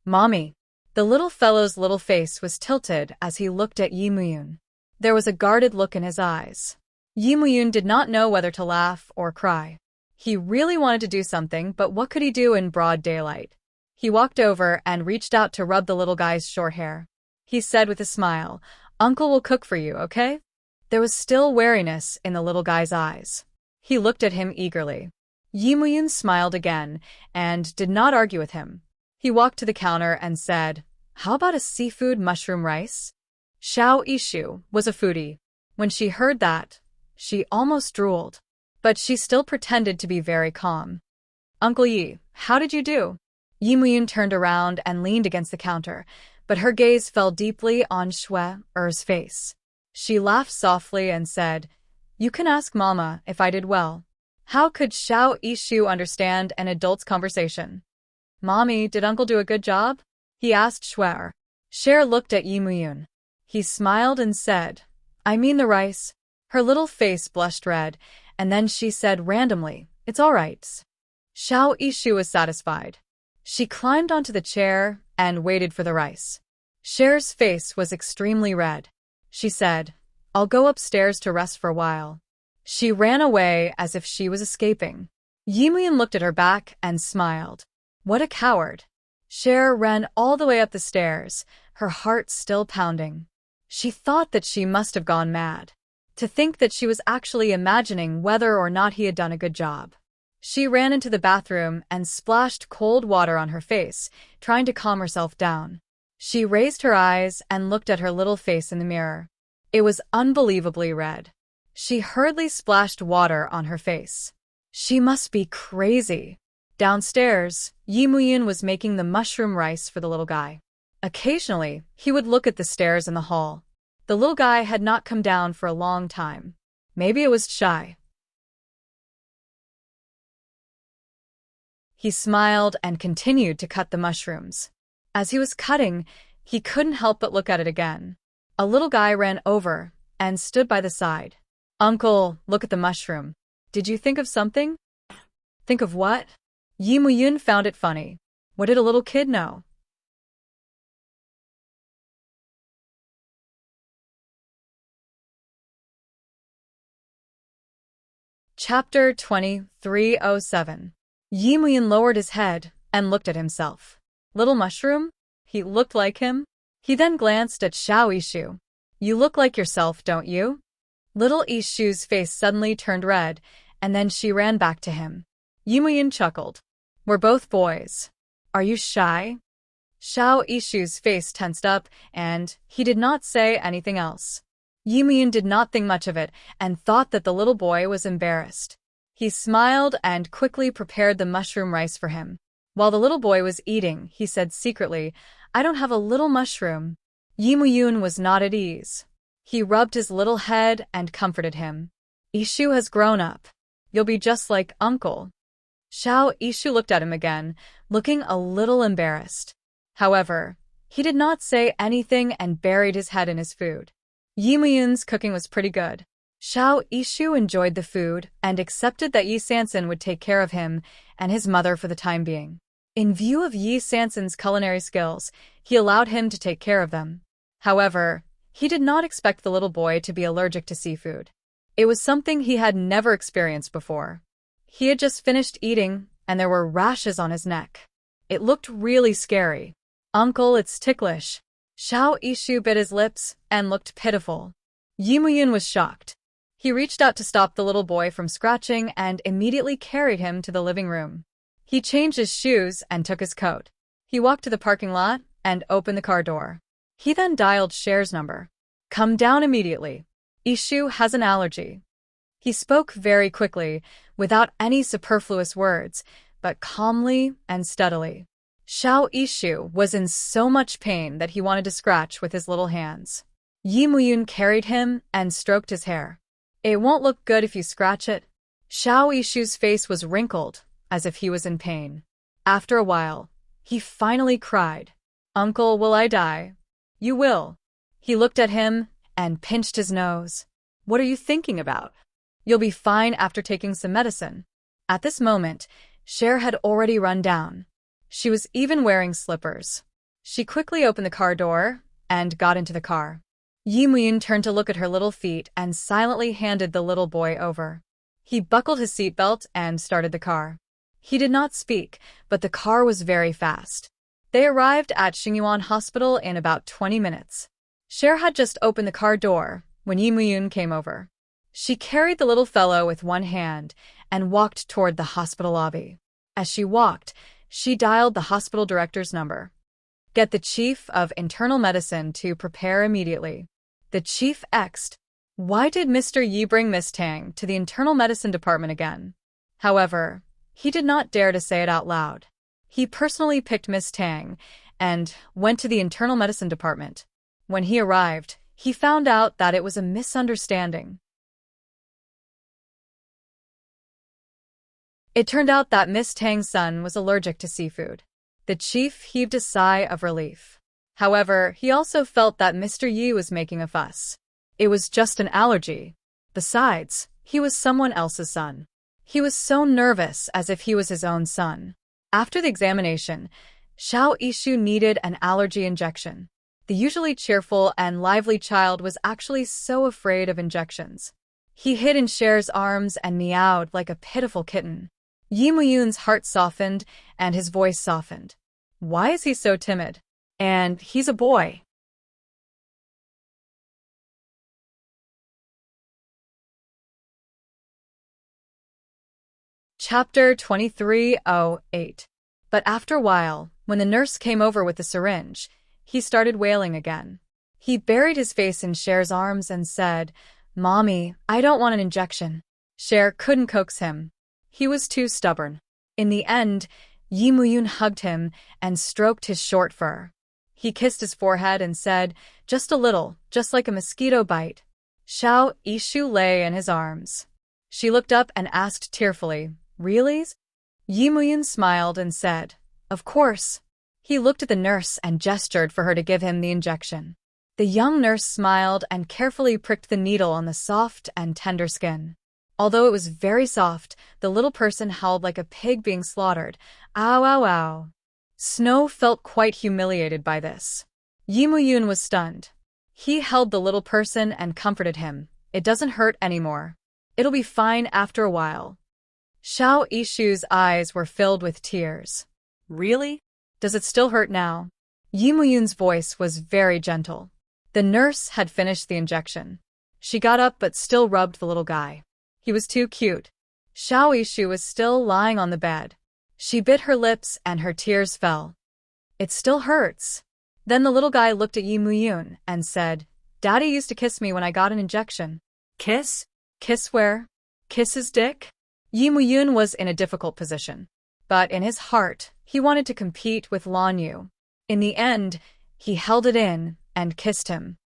Mommy. The little fellow's little face was tilted as he looked at Yi Muyun. There was a guarded look in his eyes. Yi Muyun did not know whether to laugh or cry. He really wanted to do something, but what could he do in broad daylight? He walked over and reached out to rub the little guy's short hair. He said with a smile, Uncle will cook for you, okay? There was still wariness in the little guy's eyes. He looked at him eagerly. Yi Muyun smiled again and did not argue with him. He walked to the counter and said, how about a seafood mushroom rice? Xiao Yishu was a foodie. When she heard that, she almost drooled. But she still pretended to be very calm. Uncle Yi, how did you do? Yi Muyun turned around and leaned against the counter, but her gaze fell deeply on Shui-er's face. She laughed softly and said, you can ask Mama if I did well. How could Xiao Yishu understand an adult's conversation? Mommy, did Uncle do a good job? He asked Shui-er. Cher looked at Yi Muyun. He smiled and said, I mean the rice. Her little face blushed red, and then she said randomly, it's all right. Xiao Yishu was satisfied. She climbed onto the chair and waited for the rice. Cher's face was extremely red. She said, I'll go upstairs to rest for a while. She ran away as if she was escaping. Yi Muyun looked at her back and smiled. What a coward. Cher ran all the way up the stairs, her heart still pounding. She thought that she must have gone mad. To think that she was actually imagining whether or not he had done a good job. She ran into the bathroom and splashed cold water on her face, trying to calm herself down. She raised her eyes and looked at her little face in the mirror. It was unbelievably red. She hurriedly splashed water on her face. She must be crazy. Downstairs, Yi Muyun was making the mushroom rice for the little guy. Occasionally, he would look at the stairs in the hall. The little guy had not come down for a long time. Maybe it was shy. He smiled and continued to cut the mushrooms. As he was cutting, he couldn't help but look at it again. A little guy ran over and stood by the side. Uncle, look at the mushroom. Did you think of something? Think of what? Yi Muyun found it funny. What did a little kid know? Chapter 2307. Yi Muyun lowered his head and looked at himself. Little mushroom? He looked like him. He then glanced at Xiao Yishu. You look like yourself, don't you? Little Yishu's face suddenly turned red, and then she ran back to him. Yi Muyun chuckled. We're both boys. Are you shy? Xiao Yishu's face tensed up, and he did not say anything else. Yi Muyun did not think much of it and thought that the little boy was embarrassed. He smiled and quickly prepared the mushroom rice for him. While the little boy was eating, he said secretly, I don't have a little mushroom. Yi Muyun was not at ease. He rubbed his little head and comforted him. Yishu has grown up. You'll be just like Uncle. Xiao Yishu looked at him again, looking a little embarrassed. However, he did not say anything and buried his head in his food. Yi Muyun's cooking was pretty good. Xiao Yishu enjoyed the food and accepted that Yi Sansan would take care of him and his mother for the time being. In view of Yi Sansan's culinary skills, he allowed him to take care of them. However, he did not expect the little boy to be allergic to seafood. It was something he had never experienced before. He had just finished eating, and there were rashes on his neck. It looked really scary. Uncle, it's ticklish. Xiao Yishu bit his lips and looked pitiful. Yi Muyun was shocked. He reached out to stop the little boy from scratching and immediately carried him to the living room. He changed his shoes and took his coat. He walked to the parking lot and opened the car door. He then dialed Cher's number. Come down immediately. Yishu has an allergy. He spoke very quickly, without any superfluous words, but calmly and steadily. Xiao Yishu was in so much pain that he wanted to scratch with his little hands. Yi Muyun carried him and stroked his hair. It won't look good if you scratch it. Xiao Yishu's face was wrinkled, as if he was in pain. After a while, he finally cried, Uncle, will I die? You will. He looked at him and pinched his nose. What are you thinking about? You'll be fine after taking some medicine. At this moment, Cher had already run down. She was even wearing slippers. She quickly opened the car door and got into the car. Yi Muyun turned to look at her little feet and silently handed the little boy over. He buckled his seatbelt and started the car. He did not speak, but the car was very fast. They arrived at Xingyuan Hospital in about 20 minutes. Cher had just opened the car door when Yi Muyun came over. She carried the little fellow with one hand and walked toward the hospital lobby. As she walked, she dialed the hospital director's number. Get the chief of internal medicine to prepare immediately. The chief asked, why did Mr. Yi bring Miss Tang to the internal medicine department again? However, he did not dare to say it out loud. He personally picked Miss Tang and went to the internal medicine department. When he arrived, he found out that it was a misunderstanding. It turned out that Miss Tang's son was allergic to seafood. The chief heaved a sigh of relief. However, he also felt that Mr. Yi was making a fuss. It was just an allergy. Besides, he was someone else's son. He was so nervous as if he was his own son. After the examination, Xiao Yishu needed an allergy injection. The usually cheerful and lively child was actually so afraid of injections. He hid in Cher's arms and meowed like a pitiful kitten. Yi Muyun's heart softened and his voice softened. Why is he so timid? And he's a boy. Chapter 2308. But after a while, when the nurse came over with the syringe, he started wailing again. He buried his face in Cher's arms and said, Mommy, I don't want an injection. Cher couldn't coax him. He was too stubborn. In the end, Yi Muyun hugged him and stroked his short fur. He kissed his forehead and said, "Just a little, just like a mosquito bite." Xiao Yishu lay in his arms. She looked up and asked tearfully, "Really?" Yi Muyun smiled and said, "Of course." He looked at the nurse and gestured for her to give him the injection. The young nurse smiled and carefully pricked the needle on the soft and tender skin. Although it was very soft, the little person howled like a pig being slaughtered. Ow, ow, ow. Snow felt quite humiliated by this. Yi Muyun was stunned. He held the little person and comforted him. "It doesn't hurt anymore. It'll be fine after a while." Xiao Yishu's eyes were filled with tears. Really? "Does it still hurt now?" Yi Muyun's voice was very gentle. The nurse had finished the injection. She got up but still rubbed the little guy. He was too cute. Xiao Yishu was still lying on the bed. She bit her lips and her tears fell. "It still hurts." Then the little guy looked at Yi Muyun and said, "Daddy used to kiss me when I got an injection." Kiss? "Kiss where? Kiss his dick?" Yi Muyun was in a difficult position. But in his heart, he wanted to compete with Lan Yu. In the end, he held it in and kissed him.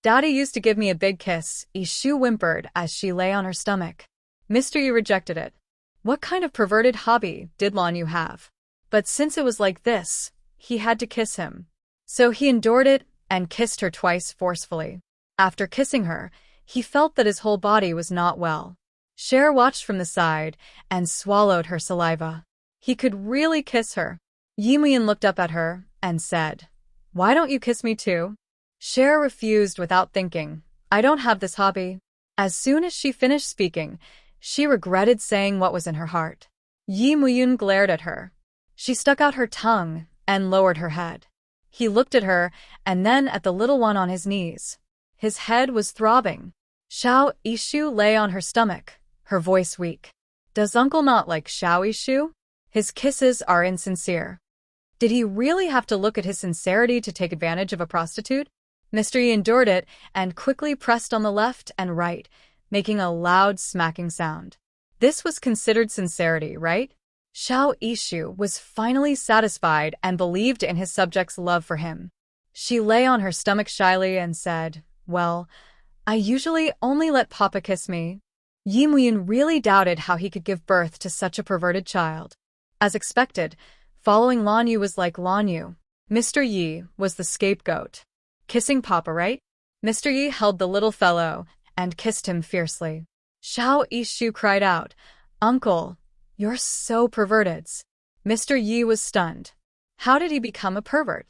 "Daddy used to give me a big kiss," Ishu whimpered as she lay on her stomach. Mr. Yi rejected it. What kind of perverted hobby did Lan Yu have? But since it was like this, he had to kiss him. So he endured it and kissed her twice forcefully. After kissing her, he felt that his whole body was not well. Cher watched from the side and swallowed her saliva. He could really kiss her. Yi Muyun looked up at her and said, "Why don't you kiss me too?" Cher refused without thinking. "I don't have this hobby." As soon as she finished speaking, she regretted saying what was in her heart. Yi Muyun glared at her. She stuck out her tongue and lowered her head. He looked at her and then at the little one on his knees. His head was throbbing. Xiao Yishu lay on her stomach, her voice weak. "Does uncle not like Xiao Yishu? His kisses are insincere." Did he really have to look at his sincerity to take advantage of a prostitute? Mr. Yi endured it and quickly pressed on the left and right, making a loud smacking sound. This was considered sincerity, right? Xiao Yishu was finally satisfied and believed in his subject's love for him. She lay on her stomach shyly and said, "Well, I usually only let Papa kiss me." Yi Muyun really doubted how he could give birth to such a perverted child. As expected, following Lan Yu was like Lan Yu. Mr. Yi was the scapegoat. "Kissing Papa, right?" Mr. Yi held the little fellow and kissed him fiercely. Xiao Yishu cried out, "Uncle, you're so perverted." Mr. Yi was stunned. How did he become a pervert?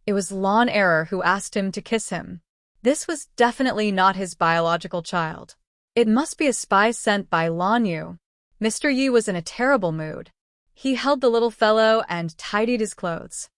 It was Lan Error who asked him to kiss him. This was definitely not his biological child. It must be a spy sent by Lan Yu. Mr. Yi was in a terrible mood. He held the little fellow and tidied his clothes.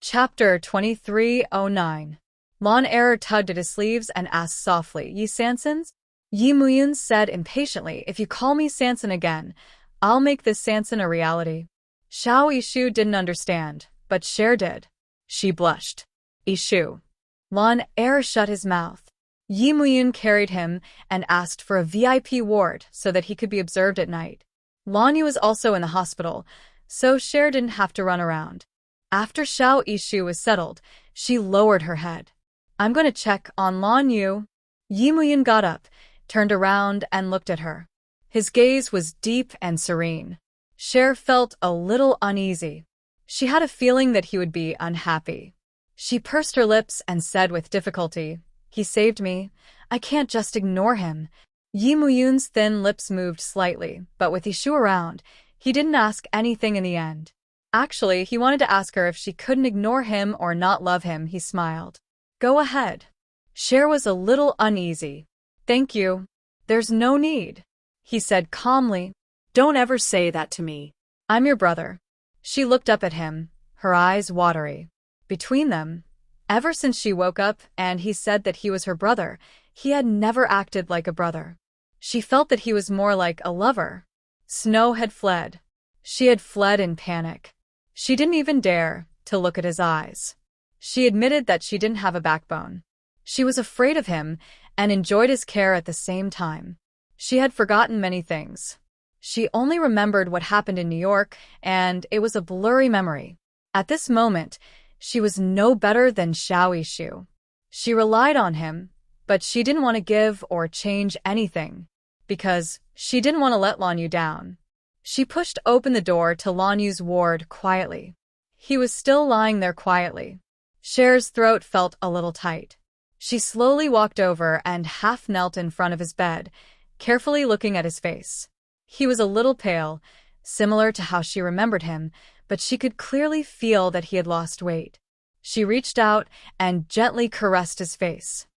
Chapter 2309. Lan Error tugged at his sleeves and asked softly, "Yi Sansons?" Yi Muyun said impatiently, "If you call me Sanson again, I'll make this Sanson a reality." Xiao Yishu didn't understand, but Cher did. She blushed. "Yishu." Lan Error shut his mouth. Yi Muyun carried him and asked for a VIP ward so that he could be observed at night. Lan Yu was also in the hospital, so Cher didn't have to run around. After Xiao Yishu was settled, she lowered her head. "I'm going to check on Lan Yu." Yi Muyun got up, turned around and looked at her. His gaze was deep and serene. Cher felt a little uneasy. She had a feeling that he would be unhappy. She pursed her lips and said with difficulty, "He saved me. I can't just ignore him." Yi Muyun's thin lips moved slightly, but with Ishu around, he didn't ask anything in the end. Actually, he wanted to ask her if she couldn't ignore him or not love him. He smiled. "Go ahead." Cher was a little uneasy. "Thank you. There's no need," he said calmly. Don't ever say that to me. "I'm your brother." She looked up at him, her eyes watery. Between them, ever since she woke up and he said that he was her brother, he had never acted like a brother. She felt that he was more like a lover. Snow had fled. She had fled in panic. She didn't even dare to look at his eyes. She admitted that she didn't have a backbone. She was afraid of him and enjoyed his care at the same time. She had forgotten many things. She only remembered what happened in New York, and it was a blurry memory. At this moment, she was no better than Xiao Yishu. She relied on him, but she didn't want to give or change anything, because she didn't want to let Lan Yu down. She pushed open the door to Lan Yu's ward quietly. He was still lying there quietly. Cher's throat felt a little tight. She slowly walked over and half knelt in front of his bed, carefully looking at his face. He was a little pale, similar to how she remembered him, but she could clearly feel that he had lost weight. She reached out and gently caressed his face.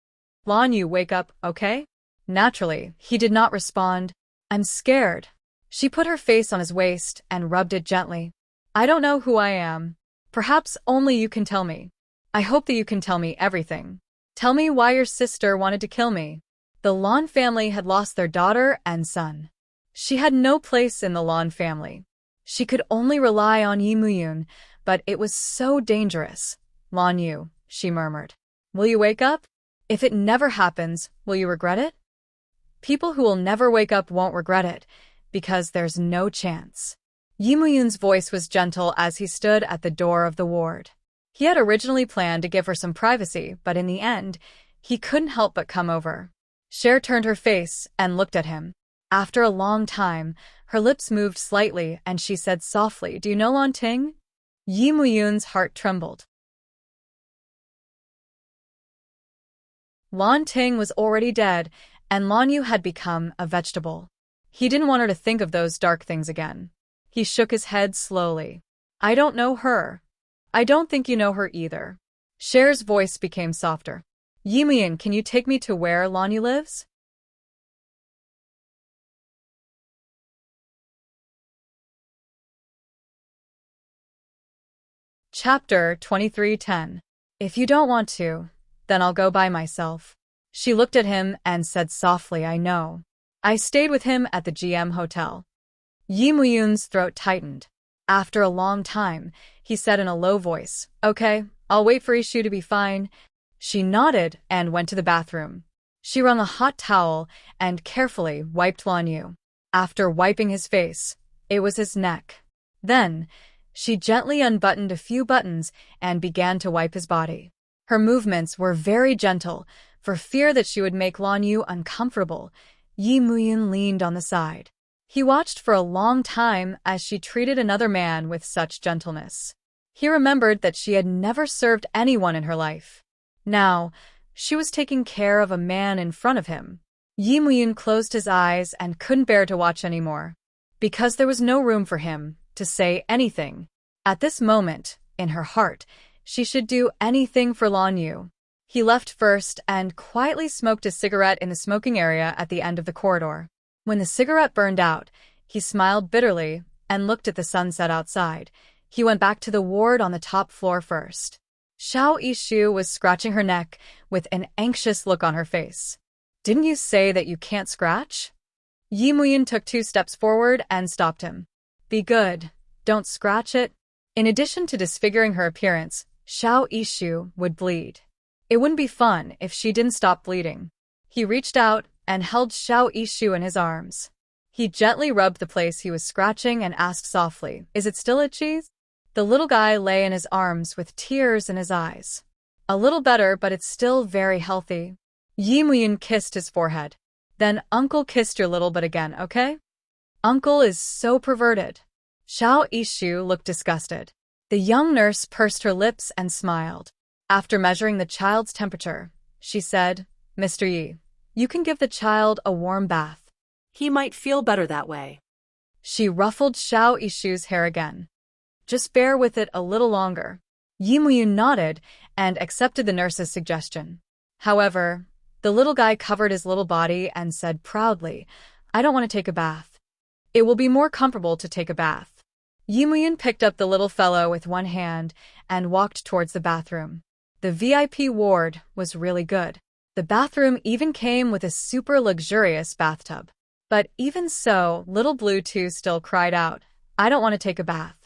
Lan Yu, wake up, okay? Naturally, he did not respond. I'm scared. She put her face on his waist and rubbed it gently. I don't know who I am. Perhaps only you can tell me. I hope that you can tell me everything. Tell me why your sister wanted to kill me. The Lan family had lost their daughter and son. She had no place in the Lan family. She could only rely on Yi Muyun, but it was so dangerous. Lan Yu, she murmured. Will you wake up? If it never happens, will you regret it? People who will never wake up won't regret it, because there's no chance. Yi Muyun's voice was gentle as he stood at the door of the ward. He had originally planned to give her some privacy, but in the end, he couldn't help but come over. Cher turned her face and looked at him. After a long time, her lips moved slightly and she said softly, Do you know Lan Ting? Yi Muyun's heart trembled. Lan Ting was already dead, and Lan Yu had become a vegetable. He didn't want her to think of those dark things again. He shook his head slowly. I don't know her. I don't think you know her either. Cher's voice became softer. Yi Muyun, can you take me to where Lan Yu lives? Chapter 23:10. If you don't want to, then I'll go by myself. She looked at him and said softly, I know. I stayed with him at the GM hotel. Yi Muyun's throat tightened. After a long time, he said in a low voice, Okay, I'll wait for Ishu to be fine. She nodded and went to the bathroom. She wrung a hot towel and carefully wiped Lan Yu. After wiping his face, it was his neck. Then, she gently unbuttoned a few buttons and began to wipe his body. Her movements were very gentle, for fear that she would make Lan Yu uncomfortable. Yi Muyun leaned on the side. He watched for a long time as she treated another man with such gentleness. He remembered that she had never served anyone in her life. Now, she was taking care of a man in front of him. Yi Muyun closed his eyes and couldn't bear to watch anymore, because there was no room for him to say anything. At this moment, in her heart, she should do anything for Lan Yu. He left first and quietly smoked a cigarette in the smoking area at the end of the corridor. When the cigarette burned out, he smiled bitterly and looked at the sunset outside. He went back to the ward on the top floor first. Xiao Yishu was scratching her neck with an anxious look on her face. Didn't you say that you can't scratch? Yi Muyun took 2 steps forward and stopped him. Be good. Don't scratch it. In addition to disfiguring her appearance, Xiao Yishu would bleed. It wouldn't be fun if she didn't stop bleeding. He reached out and held Xiao Yishu in his arms. He gently rubbed the place he was scratching and asked softly, Is it still itchy? The little guy lay in his arms with tears in his eyes. A little better, but it's still very healthy. Yi Muyun kissed his forehead. Then Uncle kissed your little butt again, okay? Uncle is so perverted. Xiao Yishu looked disgusted. The young nurse pursed her lips and smiled. After measuring the child's temperature, she said, Mr. Yi, you can give the child a warm bath. He might feel better that way. She ruffled Xiao Yishu's hair again. Just bear with it a little longer. Yi Muyun nodded and accepted the nurse's suggestion. However, the little guy covered his little body and said proudly, I don't want to take a bath. It will be more comfortable to take a bath. Yi Muyun picked up the little fellow with one hand and walked towards the bathroom. The VIP ward was really good. The bathroom even came with a super luxurious bathtub. But even so, little Blue 2 still cried out, I don't want to take a bath.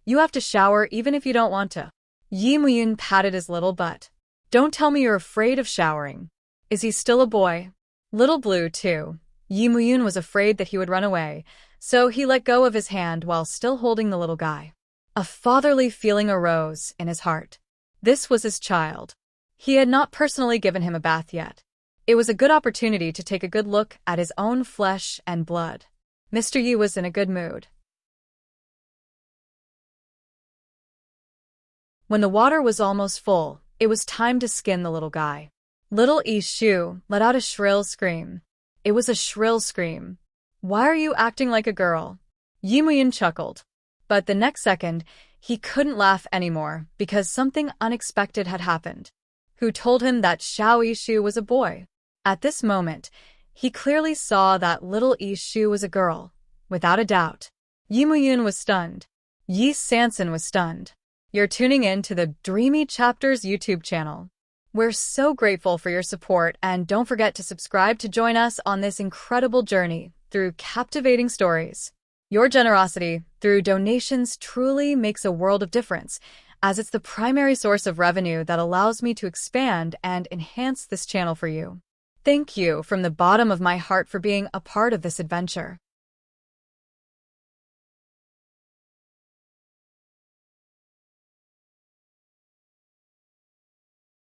You have to shower even if you don't want to. Yi Muyun patted his little butt. Don't tell me you're afraid of showering. Is he still a boy? Little Blue, too. Yi Muyun was afraid that he would run away, so he let go of his hand while still holding the little guy. A fatherly feeling arose in his heart. This was his child. He had not personally given him a bath yet. It was a good opportunity to take a good look at his own flesh and blood. Mr. Yi was in a good mood. When the water was almost full, it was time to skin the little guy. Little Yi's Shu let out a shrill scream. It was a shrill scream. Why are you acting like a girl? Yi Muyun chuckled. But the next second, he couldn't laugh anymore because something unexpected had happened. Who told him that Xiao Yishu was a boy? At this moment, he clearly saw that little Yishu was a girl. Without a doubt. Yi Muyun was stunned. Yi Sanson was stunned. You're tuning in to the Dreamy Chapters YouTube channel. We're so grateful for your support, and don't forget to subscribe to join us on this incredible journey through captivating stories. Your generosity through donations truly makes a world of difference, as it's the primary source of revenue that allows me to expand and enhance this channel for you. Thank you from the bottom of my heart for being a part of this adventure.